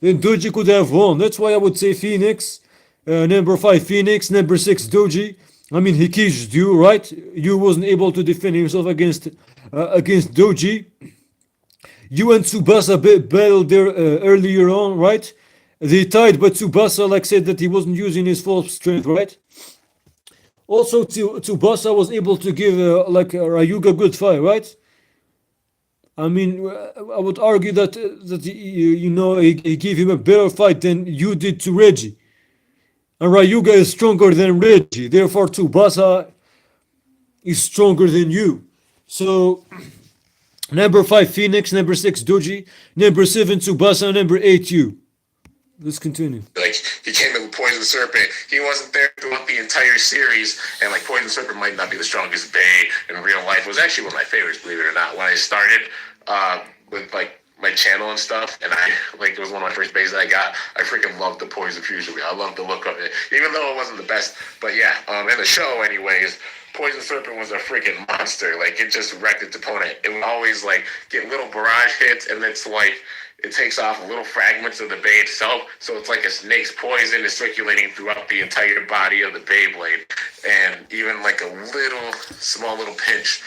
then Doji could have won. That's why I would say Phoenix. Number 5, Phoenix. Number 6, Doji. I mean, he kissed you, right? You wasn't able to defend himself against Doji. You and Tsubasa battled there earlier on, right? They tied, but Tsubasa, said that he wasn't using his full strength, right? Also, Tsubasa was able to give Ryuga a good fight, right? I mean, I would argue that he gave him a better fight than you did to Reggie. And Ryuga is stronger than Reggie. Therefore, Tsubasa is stronger than you. So, number 5, Phoenix. Number 6, Doji. Number 7, Tsubasa. Number 8, you. Let's continue. He came in with Poison Serpent. He wasn't there throughout the entire series, and Poison Serpent might not be the strongest Bay in real life. It was actually one of my favorites, believe it or not. When I started with my channel and stuff, and it was one of my first Bays that I got. I freaking loved the Poison Fusion. I loved the look of it, even though it wasn't the best. But yeah, in the show, anyways. Poison Serpent was a freaking monster. It just wrecked its opponent. It would always get little barrage hits, and it takes off little fragments of the Bay itself, so it's like a snake's poison is circulating throughout the entire body of the Beyblade, and even a small little pinch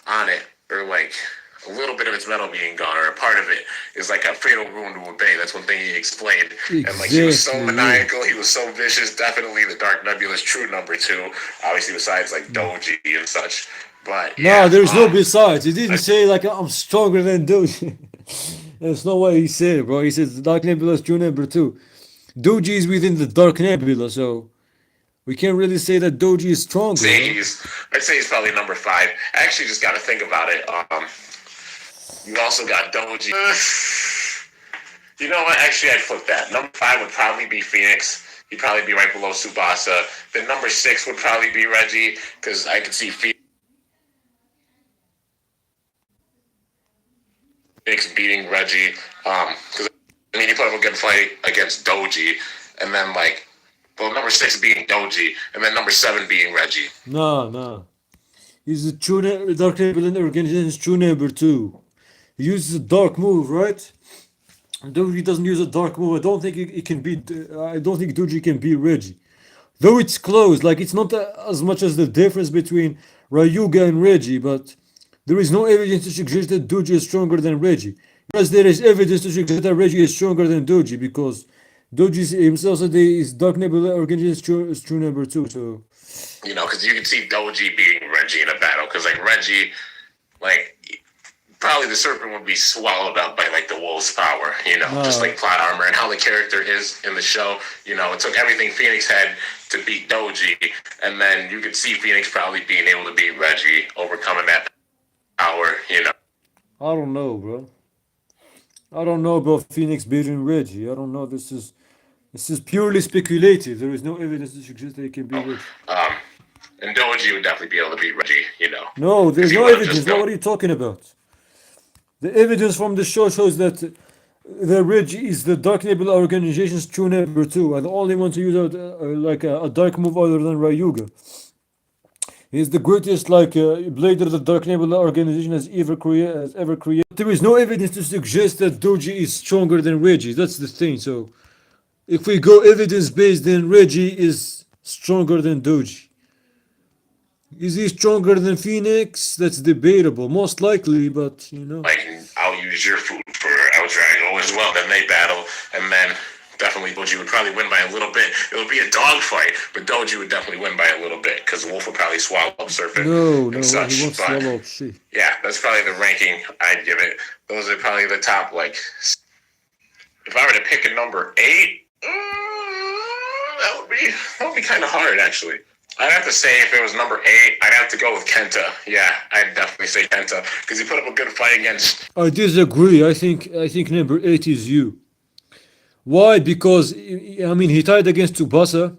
on it, or a little bit of its metal being gone, or a part of it is a fatal wound to a Bay. That's one thing he explained. Exactly. And he was so maniacal, he was so vicious. Definitely the Dark Nebula's true number 2. Obviously, besides Doji and such. But yeah, no, there's no besides. He didn't say I'm stronger than Doji. That's not what he said, bro. He says the Dark Nebula is true number two. Doji is within the Dark Nebula, so we can't really say that Doji is stronger. Say Huh? I'd say he's probably number five. I actually just got to think about it. You also got Doji. You know what? Actually, I'd flip that. Number five would probably be Phoenix. He'd probably be right below Tsubasa. Then number six would probably be Reggie, because I could see Phoenix beating Reggie. Because I mean, he put up a good fight against Doji, and then like, well, number six being Doji, and then number seven being Reggie. No. He's the Dark Nebula organization's true number two. He uses a dark move, right? Doji doesn't use a dark move. I don't think he can beat. I don't think Doji can beat Reggie. Though it's close, like it's not as much as the difference between Ryuga and Reggie, but there is no evidence to suggest that Doji is stronger than Reggie. Yes, there is evidence to suggest that Reggie is stronger than Doji because Doji himself said his Dark Nebula organization is true number two. So You know, because you can see Doji beating Reggie in a battle, because like Reggie, like probably the serpent would be swallowed up by like the wolf's power, you know, just like plot armor and how the character is in the show. You know, it took everything Phoenix had to beat Doji, and then you could see Phoenix probably being able to beat Reggie, overcoming that power, you know. I don't know, bro. I don't know about Phoenix beating Reggie. I don't know. This is purely speculative. There is no evidence to suggest that he can beat Reggie. And Doji would definitely be able to beat Reggie, you know. No, there's he no would've evidence. just What built- are you talking about? The evidence from the show shows that the Reggie is the Dark Nebula organization's true number two, and the only one to use a dark move other than Ryuga. He's the greatest blader the Dark Nebula organization has ever created. There is no evidence to suggest that Doji is stronger than Reggie. That's the thing. So if we go evidence based, then Reggie is stronger than Doji. Is he stronger than Phoenix? That's debatable. Most likely, but you know. Like, I'll use your food for El Drago as well. Then they battle, and then definitely Doji would probably win by a little bit. It would be a dogfight, but Doji would definitely win by a little bit, because Wolf would probably swallow up Serpent No, and such. he won't But swallow up shit. yeah, that's probably the ranking I'd give it. Those are probably the top, like, if I were to pick a number 8, that would be kind of hard, actually. I'd have to say if it was number 8, I'd have to go with Kenta. Yeah, I'd definitely say Kenta, because he put up a good fight against. I disagree. I think number 8 is you. Why? Because I mean he tied against Tsubasa.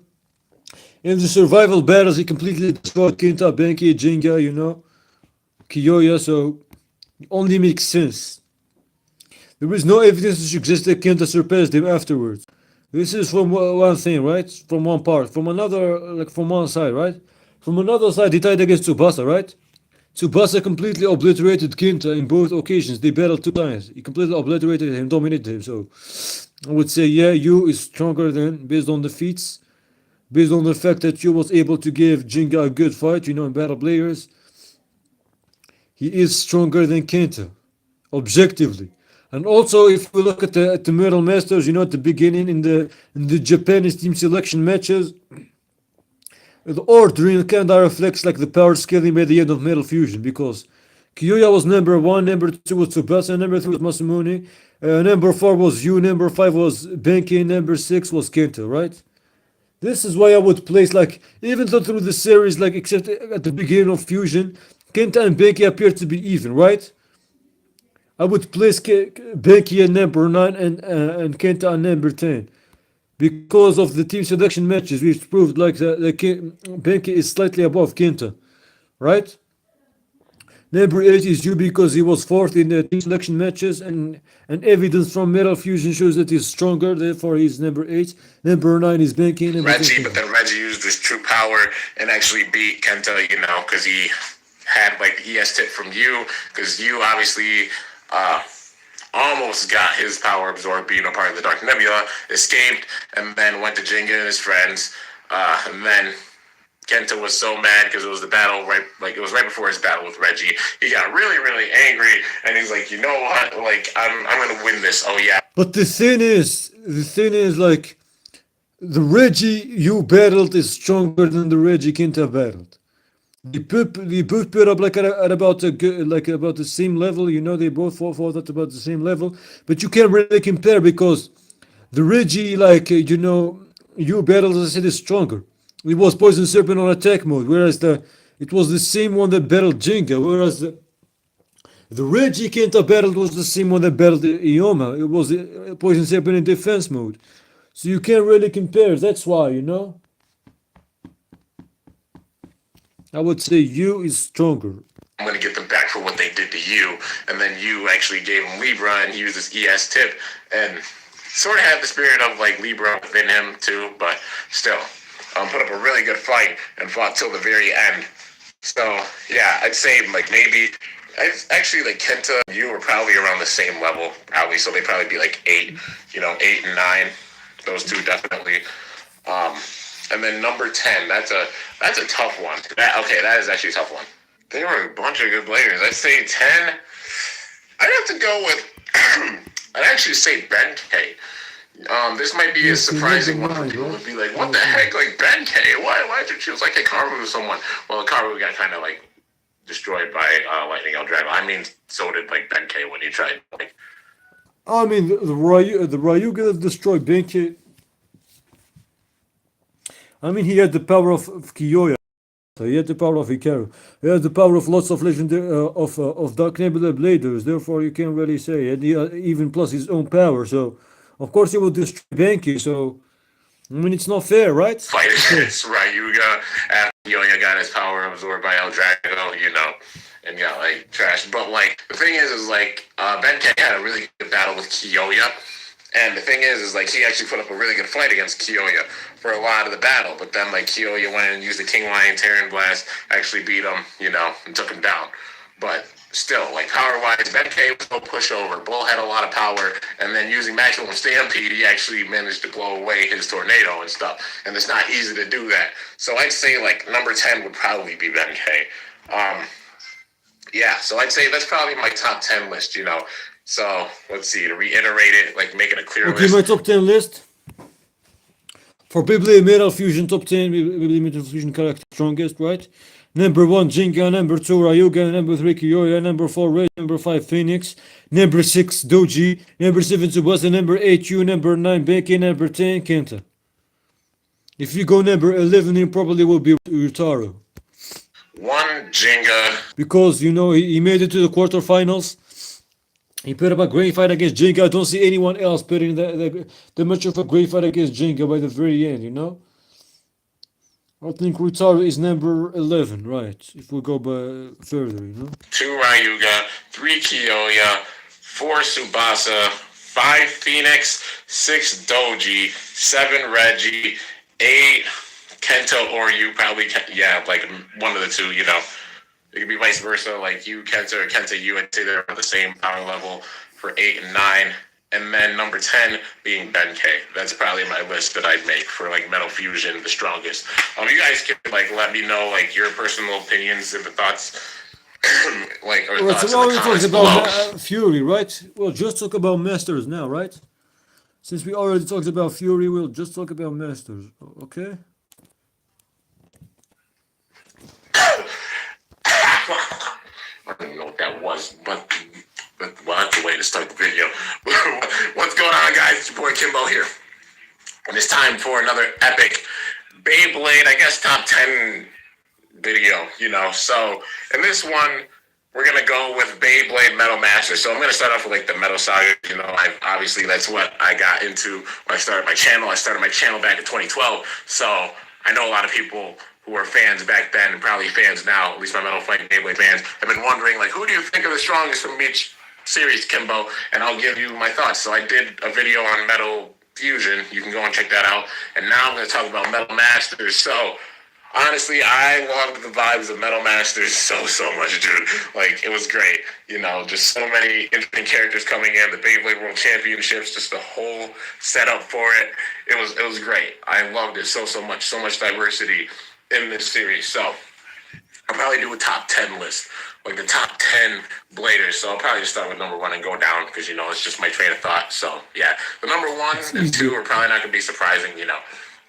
In the survival battles, he completely destroyed Kenta, Benki, Jinga, you know, Kiyoya. So it only makes sense. There is no evidence to suggest that Kenta surpassed him afterwards. This is from one thing, right? From one part. From another, like from one side, right? From another side, he tied against Tsubasa, right? Tsubasa completely obliterated Kenta in both occasions. They battled 2 times. He completely obliterated him, dominated him. So I would say, yeah, Yu is stronger than, based on the feats, based on the fact that Yu was able to give Jinga a good fight, you know, in battle players. He is stronger than Kenta, objectively. And also, if we look at the Metal Masters, you know, at the beginning in the Japanese team selection matches, the order kind of reflects like the power scaling by the end of Metal Fusion, because Kiyoya was number 1, number 2 was Tsubasa, number 3 was Masamune, number 4 was Yu, number 5 was Benki, number 6 was Kenta, right? This is why I would place, like, even though through the series, like, except at the beginning of Fusion, Kenta and Benki appear to be even, right? I would place Benki at number 9 and Kenta at number 10. Because of the team selection matches, which proved like Benki is slightly above Kenta, right? Number 8 is Yu because he was 4th in the team selection matches, and evidence from Metal Fusion shows that he's stronger, therefore he's number 8. Number 9 is Benki. Reggie, but then Reggie used his true power and actually beat Kenta, you know, because he had like the ES tip from Yu, because Yu obviously almost got his power absorbed being a part of the Dark Nebula, escaped, and then went to Jinga and his friends, and then Kenta was so mad because it was the battle it was right before his battle with Reggie. He got really, really angry, and he's like, you know what? Like, I'm gonna win this. Oh yeah. But the thing is, like, the Reggie you battled is stronger than the Reggie Kenta battled. They both put up like at about like about the same level. You know, they both fought at about the same level. But you can't really compare because the Reggie, like you battles, as I said, is stronger. It was Poison Serpent on attack mode, whereas it was the same one that battled Jinga. Whereas the Reggie Kenta battled was the same one that battled Ioma. It was Poison Serpent in defense mode. So you can't really compare. That's why, I would say you is stronger. I'm going to get them back for what they did to you. And then you actually gave him Libra and he used this ES tip and sort of had the spirit of like Libra within him too, but still put up a really good fight and fought till the very end. So yeah, I'd say like maybe actually like Kenta and you were probably around the same level probably, so they'd probably be like 8, 8 and 9. Those two definitely. And then number 10, that's a tough one. That is actually a tough one. They were a bunch of good players. I'd say 10. I'd have to go with. I'd actually say Ben K. This might be a surprising one for people to be like, what the heck, like Ben K? Why did you choose like Hikaru or someone? Well, Hikaru got kind of like destroyed by Lightning El Dragon. I mean, so did like Ben K when he tried. Like, I mean, the Ryuga destroyed Benkei. I mean, he had the power of Kiyoya. He had the power of Hikaru. He had the power of lots of legendary of Dark Nebula Bladers. Therefore, you can't really say. And he even plus his own power. So, of course, he will destroy Benkei. So, I mean, it's not fair, right? Fight against Ryuga after Kiyoya got his power absorbed by El Drago, and got like trashed. But like the thing is like Benkei had a really good battle with Kiyoya. And the thing is like he actually put up a really good fight against Kiyoya for a lot of the battle. But then like Kiyoya went and used the King Lion Terran Blast, actually beat him, and took him down. But still, like power-wise, Benkei was no pushover. Bull had a lot of power, and then using Maximum Stampede, he actually managed to blow away his tornado and stuff. And it's not easy to do that. So I'd say like number 10 would probably be Benkei. Yeah, so I'd say that's probably my top 10 list, So let's see, to reiterate it, like make it a clear Okay, list. my top 10 list. For Beyblade Metal Fusion top 10, Beyblade Metal Fusion character strongest, right? Number 1, Jinga. Number 2, Ryuga. Number 3, Kiyoya. Number 4, Rage. Number 5, Phoenix. Number 6, Doji. Number 7, Tsubasa. Number 8, Yu. Number 9, Benkei. Number 10, Kenta. If you go number 11, it probably will be Utaro. 1, Jinga. Because, he made it to the quarterfinals. He put up a great fight against Jinga. I don't see anyone else putting the much of a great fight against Jinga by the very end, I think Rutaru is number 11, right? If we go by further, 2, Ryuga. 3, Kiyoya. 4, Tsubasa. 5, Phoenix. 6, Doji. 7, Reggie. 8, Kenta or you, probably, like one of the two, It could be vice versa, like you, Kenta, or Kenta, you. I'd say they're on the same power level for 8 and 9. And then number 10 being Benkei. That's probably my list that I'd make for like Metal Fusion, the strongest. You guys can like let me know like your personal opinions and the thoughts, like or Well, thoughts so in we the talked comments about below. Fury, right? Well, just talk about Masters now, right? Since we already talked about Fury, we'll just talk about Masters, okay? I don't even know what that was, but well, that's the way to start the video. What's going on, guys? It's your boy Kimbo here. And it's time for another epic Beyblade, I guess, top 10 video, So, in this one, we're going to go with Beyblade Metal Master. So, I'm going to start off with, like, the Metal Saga. Obviously, that's what I got into when I started my channel. I started my channel back in 2012. So, I know a lot of people who were fans back then and probably fans now, at least my Metal Fighting Beyblade fans, have been wondering, like, who do you think are the strongest from each series, Kimbo? And I'll give you my thoughts. So I did a video on Metal Fusion. You can go and check that out. And now I'm going to talk about Metal Masters. So, honestly, I loved the vibes of Metal Masters so much, dude. Like, it was great. Just so many interesting characters coming in. The Beyblade World Championships, just the whole setup for it. It was great. I loved it so much. So much diversity in this series. So I'll probably do a top 10 list, like the top 10 bladers. So I'll probably just start with number 1 and go down because it's just my train of thought. So yeah, the number 1 and 2 are probably not gonna be surprising.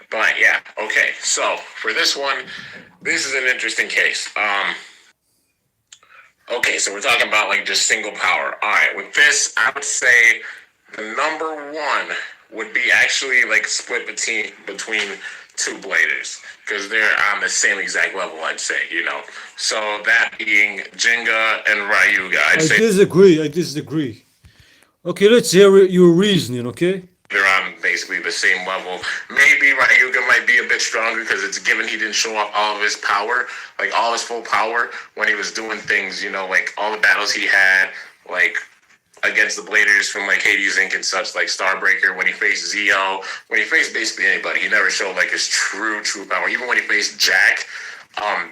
But yeah, okay. So for this one, this is an interesting case. Okay, so we're talking about like just single power. All right, with this, I would say the number one would be actually like split between two bladers because they're on the same exact level. I'd say, So that being Jenga and Ryuga, I'd I say disagree. I disagree. Okay, let's hear your reasoning. Okay. they're on basically the same level. Maybe Ryuga might be a bit stronger because it's given he didn't show off all of his power, like all his full power when he was doing things, like all the battles he had, like against the Bladers from like Hades Inc. and such, like Starbreaker, when he faced Zio, when he faced basically anybody, he never showed like his true power. Even when he faced Jack,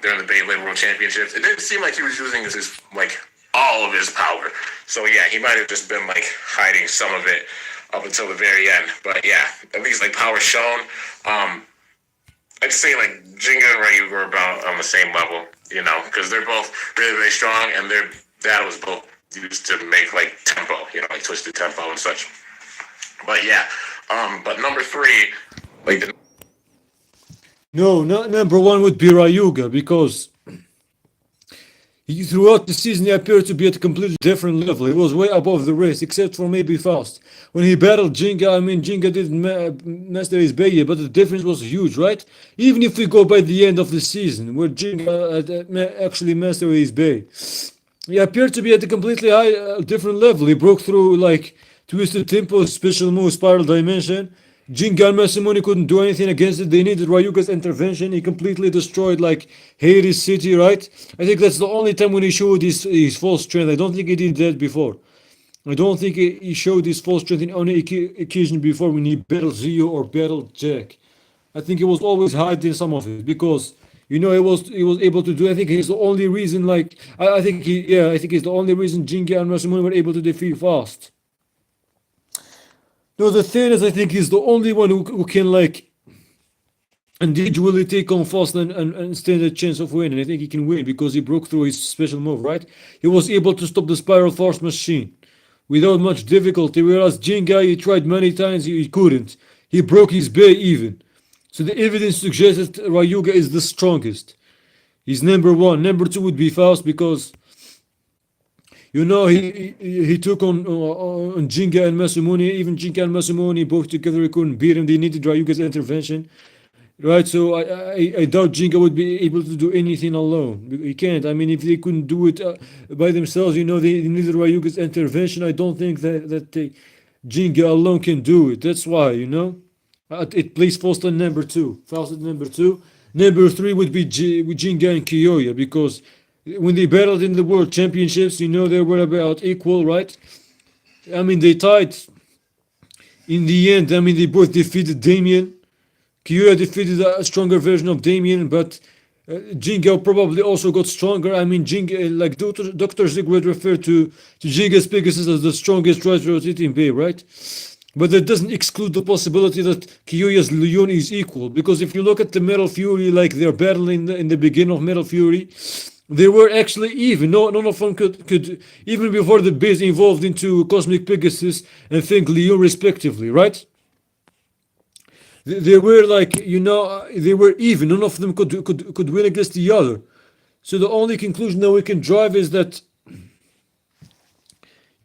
during the Beyblade World Championships, it didn't seem like he was using his like all of his power. So yeah, he might have just been like hiding some of it up until the very end. But yeah, at least like power shown. I'd say like Jinga and Ryuga are about on the same level, because they're both really, really strong, and their data was both used to make like tempo, like twisted tempo and such. But yeah, but number three, like the No, not number one would be Ryuga because throughout the season he appeared to be at a completely different level. He was way above the rest, except for maybe Faust. When he battled Jinga, I mean, Jinga didn't master his Beye, but the difference was huge, right? Even if we go by the end of the season, where Jinga actually mastered his Beye, he appeared to be at a completely different level. He broke through like twisted tempo, special move, spiral dimension. Jinga and Masamune couldn't do anything against it. They needed Ryuga's intervention. He completely destroyed like Hades City, right? I think that's the only time when he showed his full strength. I don't think he did that before. I don't think he showed his full strength in any occasion before when he battled Zio or battled Jack. I think he was always hiding some of it because he was able to do. I think he's the only reason. Like I think I think he's the only reason Jinga and Masamune were able to defeat Fast. No, the thing is, I think he's the only one who can like individually take on Fast and stand a chance of winning. I think he can win because he broke through his special move, right? He was able to stop the Spiral Force machine without much difficulty, whereas Jinga, he tried many times, he couldn't. He broke his Beye even. So the evidence suggests that Ryuga is the strongest. He's number one. Number two would be Faust because he took on Jinga and Masamune. Even Jinga and Masamune both together he couldn't beat him. They needed Ryuga's intervention, right? So I doubt Jinga would be able to do anything alone. He can't. I mean, if they couldn't do it by themselves, they needed Ryuga's intervention. I don't think that Jinga alone can do it. That's why, it plays Faust at number two. Faust at number two. Number three would be Jinga and Kiyoya because when they battled in the World Championships, they were about equal, right? I mean, they tied in the end. I mean, they both defeated Damien. Kiyoya defeated a stronger version of Damien, but Jinga probably also got stronger. I mean, Jinga, like Dr. Zig would refer to Jinga's Pegasus as the strongest right-rotating Bey, right? But that doesn't exclude the possibility that Kiyoya's Leon is equal, because if you look at the Metal Fury, like they're battling in the beginning of Metal Fury, they were actually even. None of them could even before the base evolved into Cosmic Pegasus and Think Leon respectively, right? They were like, they were even. None of them could win against the other. So the only conclusion that we can drive is that,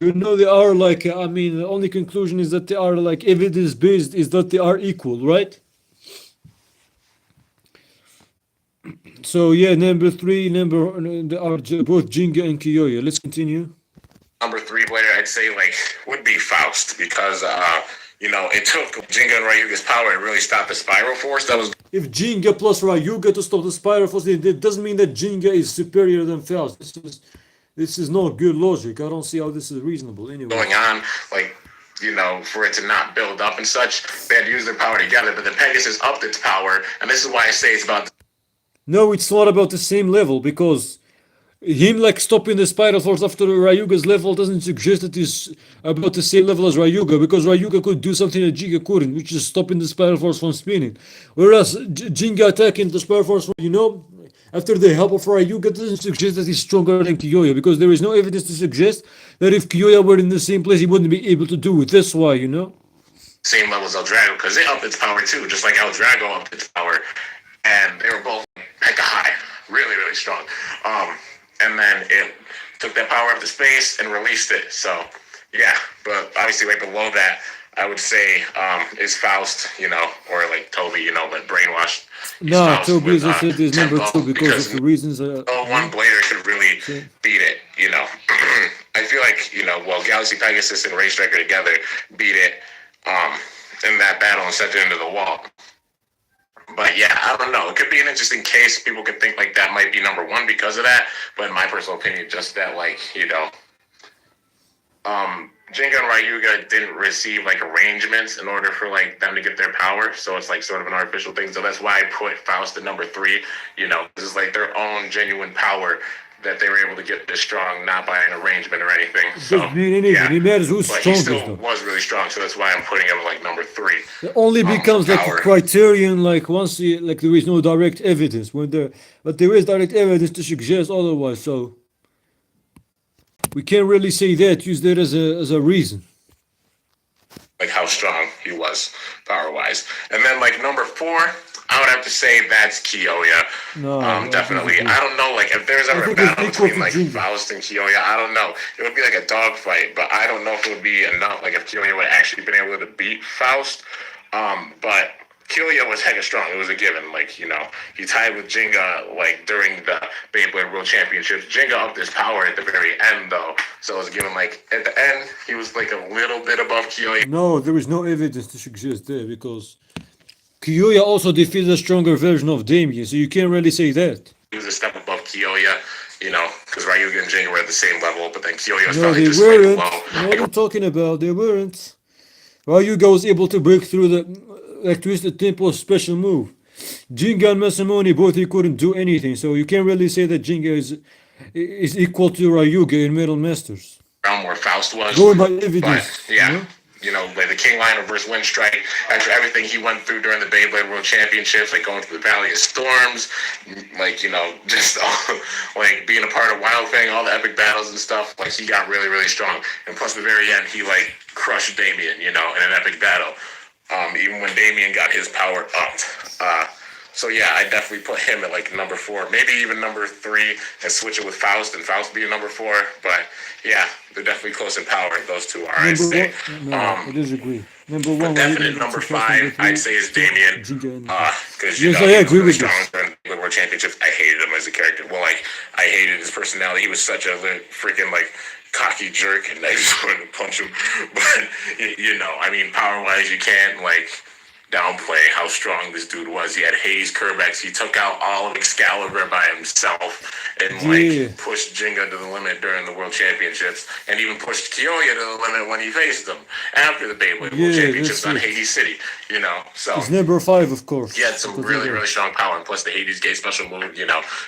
they are like, I mean, the only conclusion is that they are like evidence based, is that they are equal, right? So yeah, number three, they are both Jinga and Kiyoya. Let's continue. number three blader, I'd say like would be Faust because it took Jinga and Ryuga's power to really stop the Spiral Force. That was If Jinga plus Ryuga to stop the Spiral Force, it doesn't mean that Jinga is superior than Faust. This is not good logic. I don't see how this is reasonable anyway. going on, like, for it to not build up and such. They had to use their power together, but the Pegasus upped its power, and this is why I say it's about. No, it's not about the same level, because him like stopping the Spiral Force after Ryuga's level doesn't suggest that he's about the same level as Ryuga, because Ryuga could do something that Jinga couldn't, which is stopping the Spiral Force from spinning. Whereas Jinga attacking the Spiral Force, after the help of Ryuga doesn't suggest that he's stronger than Kiyoya, because there is no evidence to suggest that if Kiyoya were in the same place, he wouldn't be able to do it. That's why, same level as El Drago because they upped its power too, just like El Drago upped its power, and they were both mega high, really really strong. And then it took that power up to space and released it. So yeah, but obviously right below that, I would say is Faust, or like Toby, but brainwashed. No, Faust Toby with, is I said is number Tempo, 2 because of the reasons. no one blader could really beat it. I feel like well, Galaxy Pegasus and Ray Striker together beat it in that battle and sent it into the wall. But yeah, I don't know. It could be an interesting case. People could think like that might be number 1 because of that. But in my personal opinion, just that Jinga and Ryuga didn't receive like arrangements in order for like them to get their power, so it's like sort of an artificial thing. So that's why I put Faust at number 3. This is like their own genuine power that they were able to get this strong, not by an arrangement or anything. So Doesn't mean anything. yeah, It matters who's but he strongest still though. was really strong. So that's why I'm putting him like number 3. It only becomes like a power. criterion like once like there is no direct evidence but there is direct evidence to suggest otherwise. So we can't really say that. Use that as a reason. Like how strong he was power wise. And then like number 4, I would have to say that's Kiyoya. No, I Definitely. disagree. I don't know, like if there's ever a think it's battle equal between to like Jinga. Faust and Kiyoya, I don't know. It would be like a dogfight, but I don't know if it would be enough. Like if Kiyoya would actually been able to beat Faust. But Kiyoya was hecka strong. It was a given. Like, he tied with Jinga like during the Beyblade World Championships. Jinga upped his power at the very end though. So it was a given. Like at the end, he was like a little bit above Kiyoya. No, there is no evidence to suggest that because Kiyoya also defeated a stronger version of Damien, so you can't really say that. He was a step above Kiyoya, because Ryuga and Jinga were at the same level, but then Kiyoya was No, probably they just like weren't. low. What are you talking about? They weren't. Ryuga was able to break through the Twisted Tempo's special move. Jinga and Masamune both he couldn't do anything, so you can't really say that Jinga is equal to Ryuga in Metal Masters. Around where Faust was. Going by But evidence. yeah, like the King Lion versus Wind Strike, after everything he went through during the Beyblade World Championships, like going through the Valley of Storms, like, just like being a part of Wild Fang, all the epic battles and stuff, like he got really, really strong. And plus the very end, he like crushed Damien, in an epic battle. Even when Damien got his power upped. So yeah, I definitely put him at like number 4, maybe even number 3, and switch it with Faust, and Faust being number 4. But yeah, they're definitely close in power. Those two are. I'd say. No, I disagree. Number 1, Definite number 5, I'd say is Damien. Because Yes, I he was agree really with strong this. during the World Championships. I hated him as a character. Well, like I hated his personality. He was such a freaking like cocky jerk, and I just wanted to punch him. But power wise, you can't like downplay how strong this dude was. He had Hades Kerbex. He took out all of Excalibur by himself and pushed Jinga to the limit during the World Championships, and even pushed Kiyoya to the limit when he faced them after the Beyblade World Championships on Hades City. So it's number 5, of course. he had some really, really strong power, and plus the Hades Gate special move,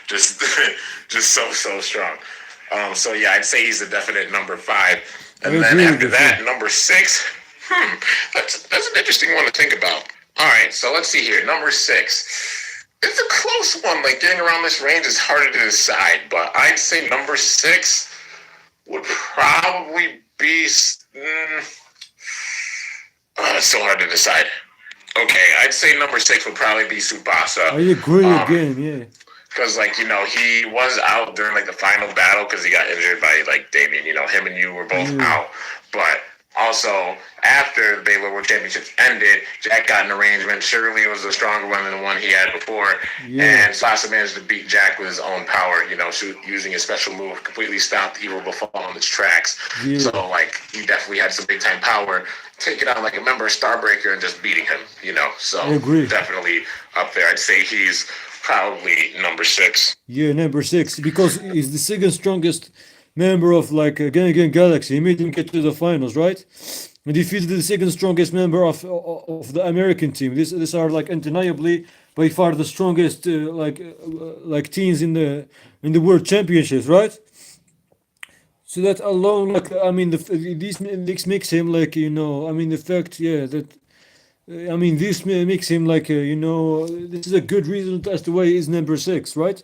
just just so strong. So yeah, I'd say he's a definite number 5. And then after that, number 6. That's an interesting one to think about. All right, so let's see here. Number 6. It's a close one. Like getting around this range is harder to decide, but I'd say number 6 would probably be. It's so hard to decide. Okay, I'd say number 6 would probably be Tsubasa. I agree again, yeah. Because, he was out during, the final battle because he got injured by, Damien. Him and you were both out. But also, after the Beyblade World Championships ended, Jack got an arrangement. Surely it was a stronger one than the one he had before. And Sasa managed to beat Jack with his own power, using his special move, completely stopped Evil Befall in its tracks. So, he definitely had some big-time power. Take it on like a member of Starbreaker and just beating him, So, definitely up there. I'd say he's probably number 6. Yeah, number 6, because he's the second strongest member of Gang Galaxy. He made him get to the finals, right? And defeated the second strongest member of the American team. These are undeniably by far the strongest teams in the World Championships, right? So that alone, this makes him the fact, this makes him this is a good reason as to why he is number 6, right?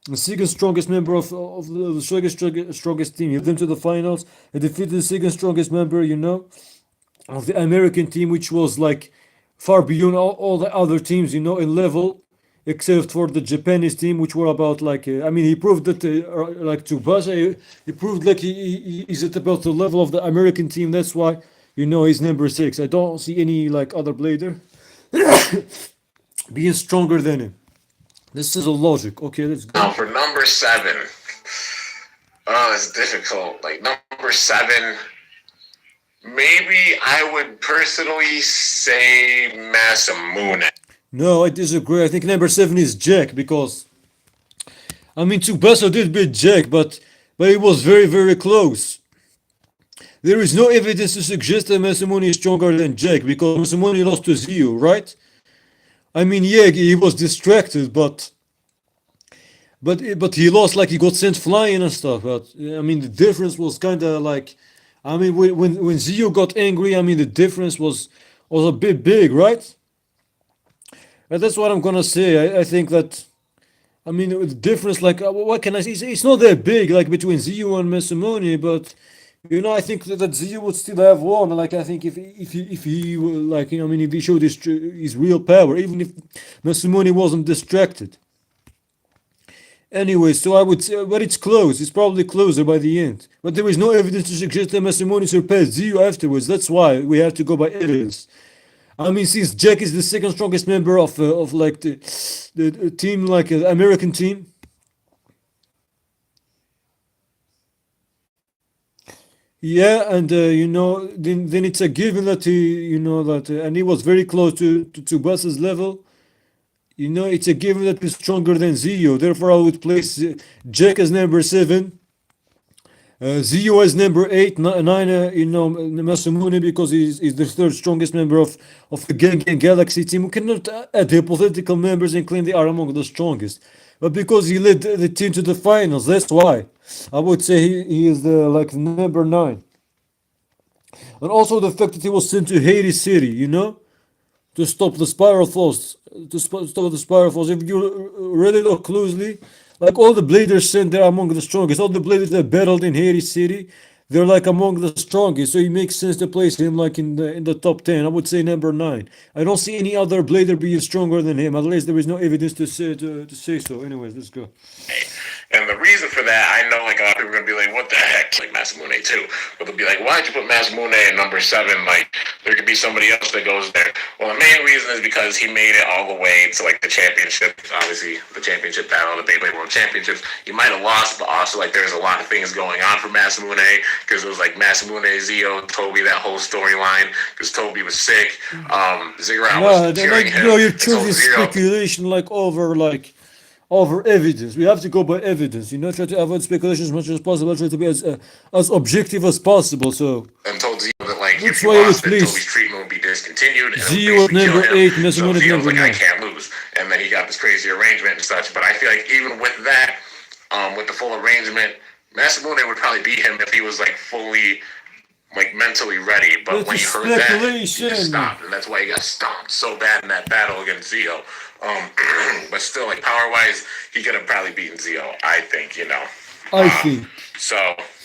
The second strongest member of the strongest team. He led them to the finals. He defeated the second strongest member, of the American team, which was like far beyond all the other teams, in level, except for the Japanese team, which were about like I mean, he proved that like Tsubasa, he proved like he's at about the level of the American team. That's why he's number six. I don't see any like other blader being stronger than him. This is a logic. Okay, let's Now go. for number seven, oh, it's difficult. Like number seven, maybe I would personally say Masamune. No, I disagree. I think number seven is Jack because I mean Tsubasa did beat Jack, but it was very very close. There is no evidence to suggest that Masamune is stronger than Jack because Masamune lost to Zio, right? I mean, yeah, he was distracted, but he lost like he got sent flying and stuff. But I mean, the difference was kind of like, I mean, when Zio got angry, I mean, the difference was a bit big, right? And that's what I'm gonna say. I think that I mean the difference, like, what can I say? It's not that big, like between Zio and Masamune, but I think that Zio would still have won. Like, I think if he like, I mean, if he showed his real power, even if Masamune wasn't distracted. Anyway, so I would say, but it's close. It's probably closer by the end. But there is no evidence to suggest that Masamune surpassed Zio afterwards. That's why we have to go by evidence. I mean, since Jack is the second strongest member of like the team, like American team. Yeah, and then it's a given that and he was very close to Tsubasa's level. It's a given that he's stronger than Zio. Therefore, I would place Jack as number seven, Zio as number eight, nine. Masamune because he's the third strongest member of the Gengen Galaxy team. We cannot add hypothetical members and claim they are among the strongest. But because he led the team to the finals, that's why I would say he is the like number nine. And also the fact that he was sent to Hades City, to stop the spiral falls, stop the spiral falls. If you really look closely, like all the bladers sent there are among the strongest. All the bladers that battled in Hades City, they're like among the strongest. So it makes sense to place him like in the top 10. I would say number nine. I don't see any other blader being stronger than him. At least there is no evidence to say so. Anyways, let's go. And the reason for that, I know like a lot of people are gonna be like, "What the heck?" Like Masamune too, but they'll be like, "Why'd you put Masamune at number seven? Like there could be somebody else that goes there." Well, the main reason is because he made it all the way to like the championship. Obviously, the championship battle, the Beyblade World Championships. He might have lost, but also like there's a lot of things going on for Masamune because it was like Masamune, Zio, Toby, that whole storyline because Toby was sick. Ziggurat No, was cheering him. you're So choosing Zero. speculation over evidence. We have to go by evidence. Try to avoid speculation as much as possible. Try to be as objective as possible. So And told Zio that like if that's he why I would lost, then place Toby's treatment would be discontinued and it would Zio at basically kill number him. eight, So Masamune at Zio was number like, I nine. can't lose, and then he got this crazy arrangement and such. But I feel like even with that, with the full arrangement, Masamune would probably beat him if he was like fully like mentally ready. But That's when a he heard that, he just speculation. stopped, and that's why he got stomped so bad in that battle against Zio. Um, but still, like power wise, he could have probably beaten Zio. I think. I think. So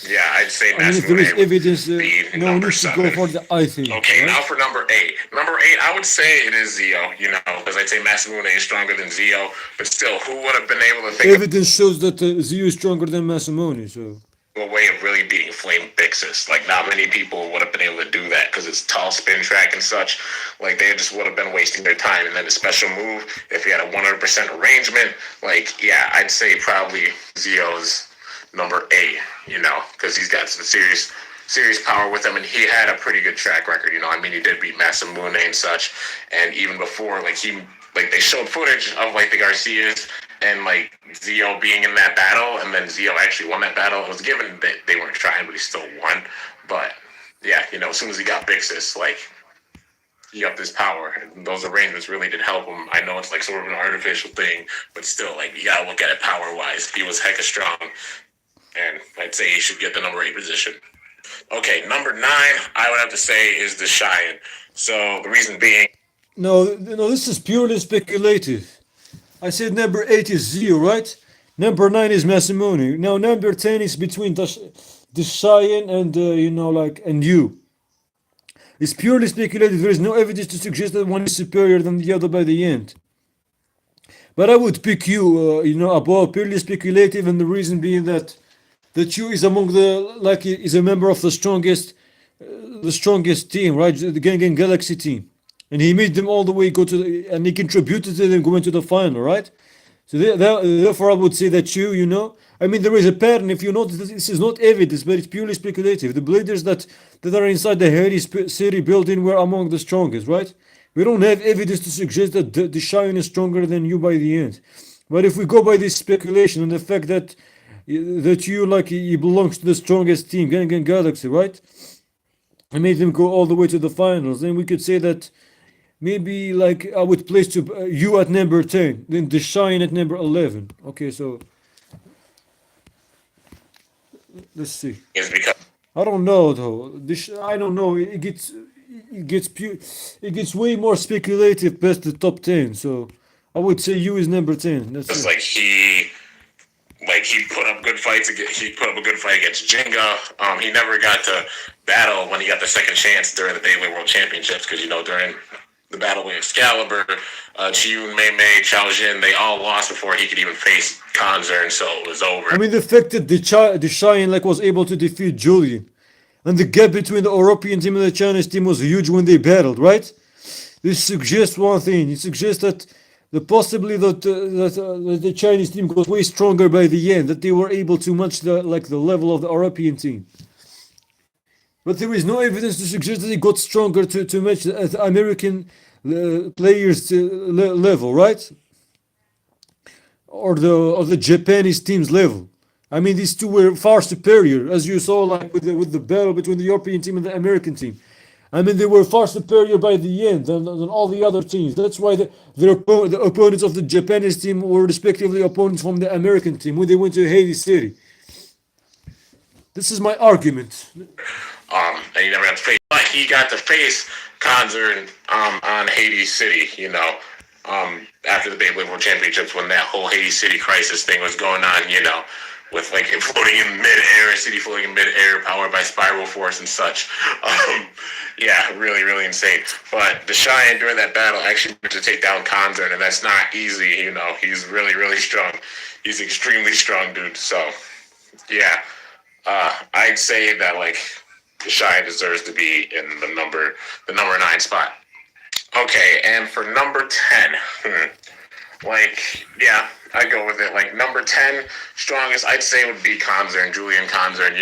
yeah, I'd say I mean, if there is Masamune would evidence, be no one number needs to go seven. for the I think. Okay, now Right? for number eight. Number eight, I would say it is Zio, because I'd say Masamune is stronger than Zio, but still, who would have been able to think of Evidence shows that Zio is stronger than Masamune. So a way of really beating Flame Bixus? Like, not many people would have been able to do that because it's tall spin track and such. Like, they just would have been wasting their time. And then the special move, if he had a 100% arrangement, like, yeah, I'd say probably Zio's number eight, because he's got some serious power with him, and he had a pretty good track record. I mean, he did beat Masamune and such, and even before, like they showed footage of like the Garcias and like Zio being in that battle, and then Zio actually won that battle. It was given that they weren't trying, but he still won. But yeah, as soon as he got Bixus, like he got this power, and those arrangements really did help him. I know it's like sort of an artificial thing, but still, like you gotta look at it power wise. He was hecka strong, and I'd say he should get the number eight position. Okay, number nine, I would have to say is the Cheyenne. So the reason being, no, this is purely speculative. I said number eight is Zio, right? Number nine is Masamune. Now number 10 is between the Cheyenne and and you. It's purely speculative. There is no evidence to suggest that one is superior than the other by the end. But I would pick you, above purely speculative, and the reason being that you is among the like is a member of the strongest team, right? The Gangan Galaxy team, and he made them all the way go to and he contributed to them going to the final, right? So therefore, I would say that I mean, there is a pattern. If you notice, this is not evidence, but it's purely speculative. The bladers that are inside the Hades city building were among the strongest, right? We don't have evidence to suggest that the Shine is stronger than you by the end. But if we go by this speculation and the fact that you like he belongs to the strongest team, Gangan Galaxy, right? And made them go all the way to the finals, then we could say that maybe like I would place you at number 10, then the Shine at number 11. Okay, so let's see. Is because I don't know though. I don't know. It gets way more speculative past the top 10. So I would say you is number 10. That's it's it. he put up good fights. He put up a good fight against Jenga. He never got to battle when he got the second chance during the Beyblade World Championships because during the battle with Excalibur, Chiyun, Mei Mei, Chao Jin, they all lost before he could even face Konzern, so it was over. I mean, the fact that the Shine like was able to defeat Julian, and the gap between the European team and the Chinese team was huge when they battled, right? This suggests one thing. It suggests that possibly that the Chinese team got way stronger by the end, that they were able to match the level of the European team. But there is no evidence to suggest that they got stronger to match the American players' level, right? Or the Japanese team's level. I mean, these two were far superior, as you saw, like with the battle between the European team and the American team. I mean, they were far superior by the end than all the other teams. That's why the opponents of the Japanese team were respectively opponents from the American team when they went to Hades City. This is my argument. And he never got to face, but he got to face Konzern on Hades City, after the Beyblade World Championships when that whole Hades City crisis thing was going on, with like him floating in midair, city floating in midair, powered by spiral force and such. Yeah, really, really insane. But the Cheyenne during that battle actually managed to take down Konzern, and that's not easy, He's really, really strong. He's extremely strong, dude. So, yeah, I'd say that like the Cheyenne deserves to be in the number 9 spot. Okay, and for number 10, yeah, I'd go with it. Like, number 10 strongest, I'd say would be Konzern, Julian Konzern,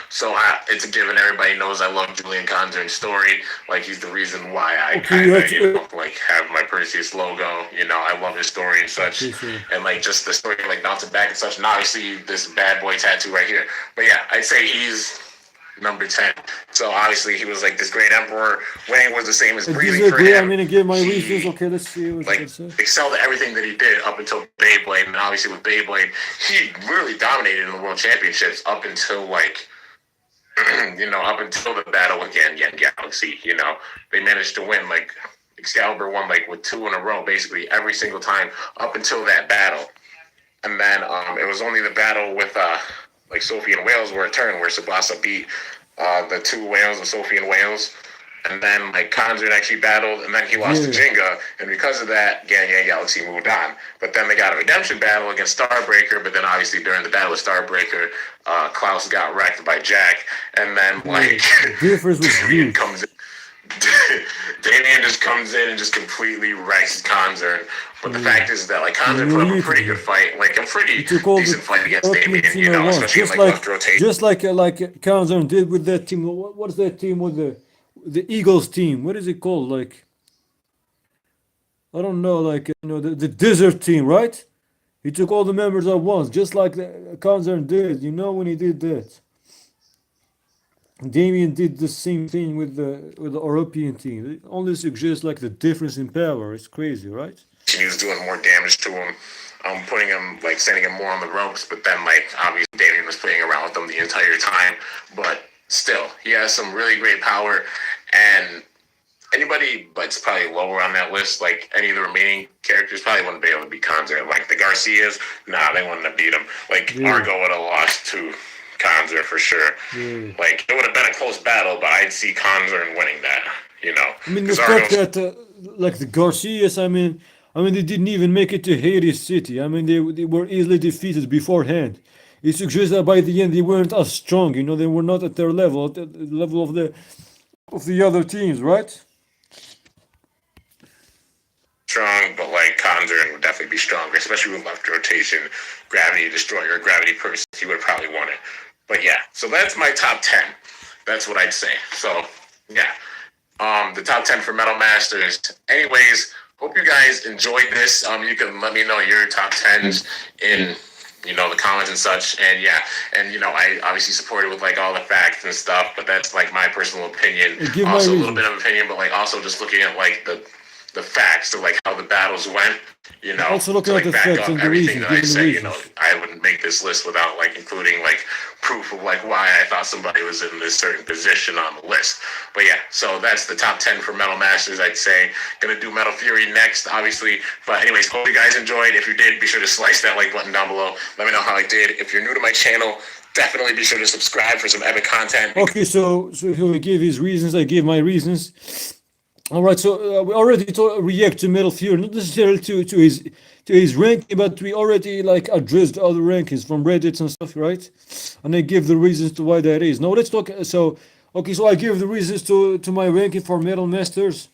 So it's a given. Everybody knows I love Julian Konzern's story. Like, he's the reason why I kind of, have my Perseus logo. I love his story and such. And, just the story, bouncing back and such. And obviously, this bad boy tattoo right here. But, yeah, I'd say he's number 10. So obviously he was this great emperor. Winning was the same as breathing for him. I'm gonna give my reasons. Okay, let's see what you say. Excelled at everything that he did up until Beyblade, and obviously with Beyblade, he really dominated in the World Championships up until up until the battle with Gangan Galaxy. They managed to win. Excalibur won with 2 in a row, basically every single time up until that battle, and then it was only the battle with Sophie and Wales were a turn where Tsubasa beat the 2 whales of Sophie and Wales. And then Konzern actually battled, and then he lost to Jenga, and because of that, Gangan Galaxy moved on. But then they got a redemption battle against Starbreaker, but then obviously during the battle with Starbreaker, Klaus got wrecked by Jack, and then difference was huge. Damien just comes in and just completely wrecks Konzern. But the fact is that Konzern put up a pretty good fight, a pretty decent fight against Damien, especially in left rotation. Just like Konzern did with that team. What is that team with the Eagles team? What is it called? I don't know. The desert team, right? He took all the members at once, just like Konzern did. When he did that. Damien did the same thing with the European team. It only suggests the difference in power. It's crazy, right? He was doing more damage to him. Putting him sending him more on the ropes, but then obviously Damien was playing around with them the entire time. But still, he has some really great power, and anybody that's probably lower on that list, any of the remaining characters, probably wouldn't be able to beat Konzern. The Garcias, nah, they wouldn't have beat him. Argo would have lost to Konzern for sure. It would have been a close battle, but I'd see Konzern winning that. You know, I mean, the because fact Argos that like the Garcias, I mean, they didn't even make it to Hades City. I mean, they were easily defeated beforehand. It suggests that by the end they weren't as strong. You know, they were not at their level, at the level of the other teams, right? strong, but like Conjuring would definitely be stronger, especially with left rotation, Gravity Destroyer, Gravity Person. He would probably want it. But yeah, so that's my top 10. That's what I'd say. So yeah, the top 10 for Metal Masters. Anyways, hope you guys enjoyed this. You can let me know your top 10s in the comments and such. And yeah, and I obviously support it with like all the facts and stuff, but that's like my personal opinion. I give my Also a little bit reasons. of opinion, but like also just looking at like the facts of like how the battles went, Also looking to at like the back facts up and the everything reasons, that I giving the say. reasons. I wouldn't make this list without like including like proof of like why I thought somebody was in this certain position on the list. But yeah, so that's the top 10 for Metal Masters, I'd say. Gonna do Metal Fury next, obviously. But anyways, hope you guys enjoyed. If you did, be sure to slice that like button down below. Let me know how I did. If you're new to my channel, definitely be sure to subscribe for some epic content. Okay, so he gave his reasons. I gave my reasons. All right, so we already react to Metal Fury, not necessarily to his ranking, but we already like addressed other rankings from Reddit and stuff, right? And I give the reasons to why that is. Now let's talk. So I give the reasons to my ranking for Metal Masters.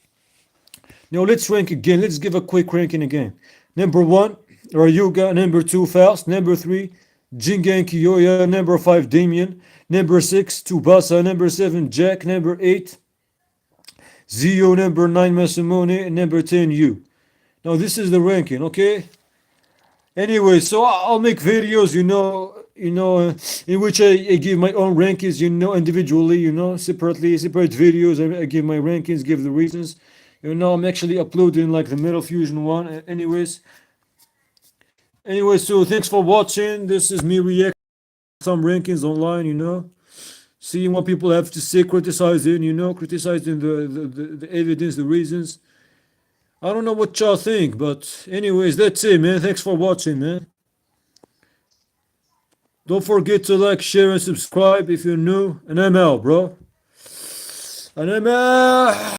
Now let's rank again. Let's give a quick ranking again. Number one, Ryuga. Number two, Faust. Number three, Jingan Kiyoya. Number five, Damien. Number six, Tsubasa. Number seven, Jack. Number eight, Zio. Number 9, Masamune. And number 10, you. Now this is the ranking, okay? Anyway, so I'll make videos, in which I give my own rankings, individually, separate videos. I give my rankings, give the reasons. I'm actually uploading like the Metal Fusion one. Anyways, so thanks for watching. This is me reacting to some rankings online. Seeing what people have to say, criticizing the evidence, the reasons. I don't know what y'all think, but anyways, that's it, man. Thanks for watching, man. Don't forget to like, share, and subscribe if you're new. And I'm out, bro. And I'm out.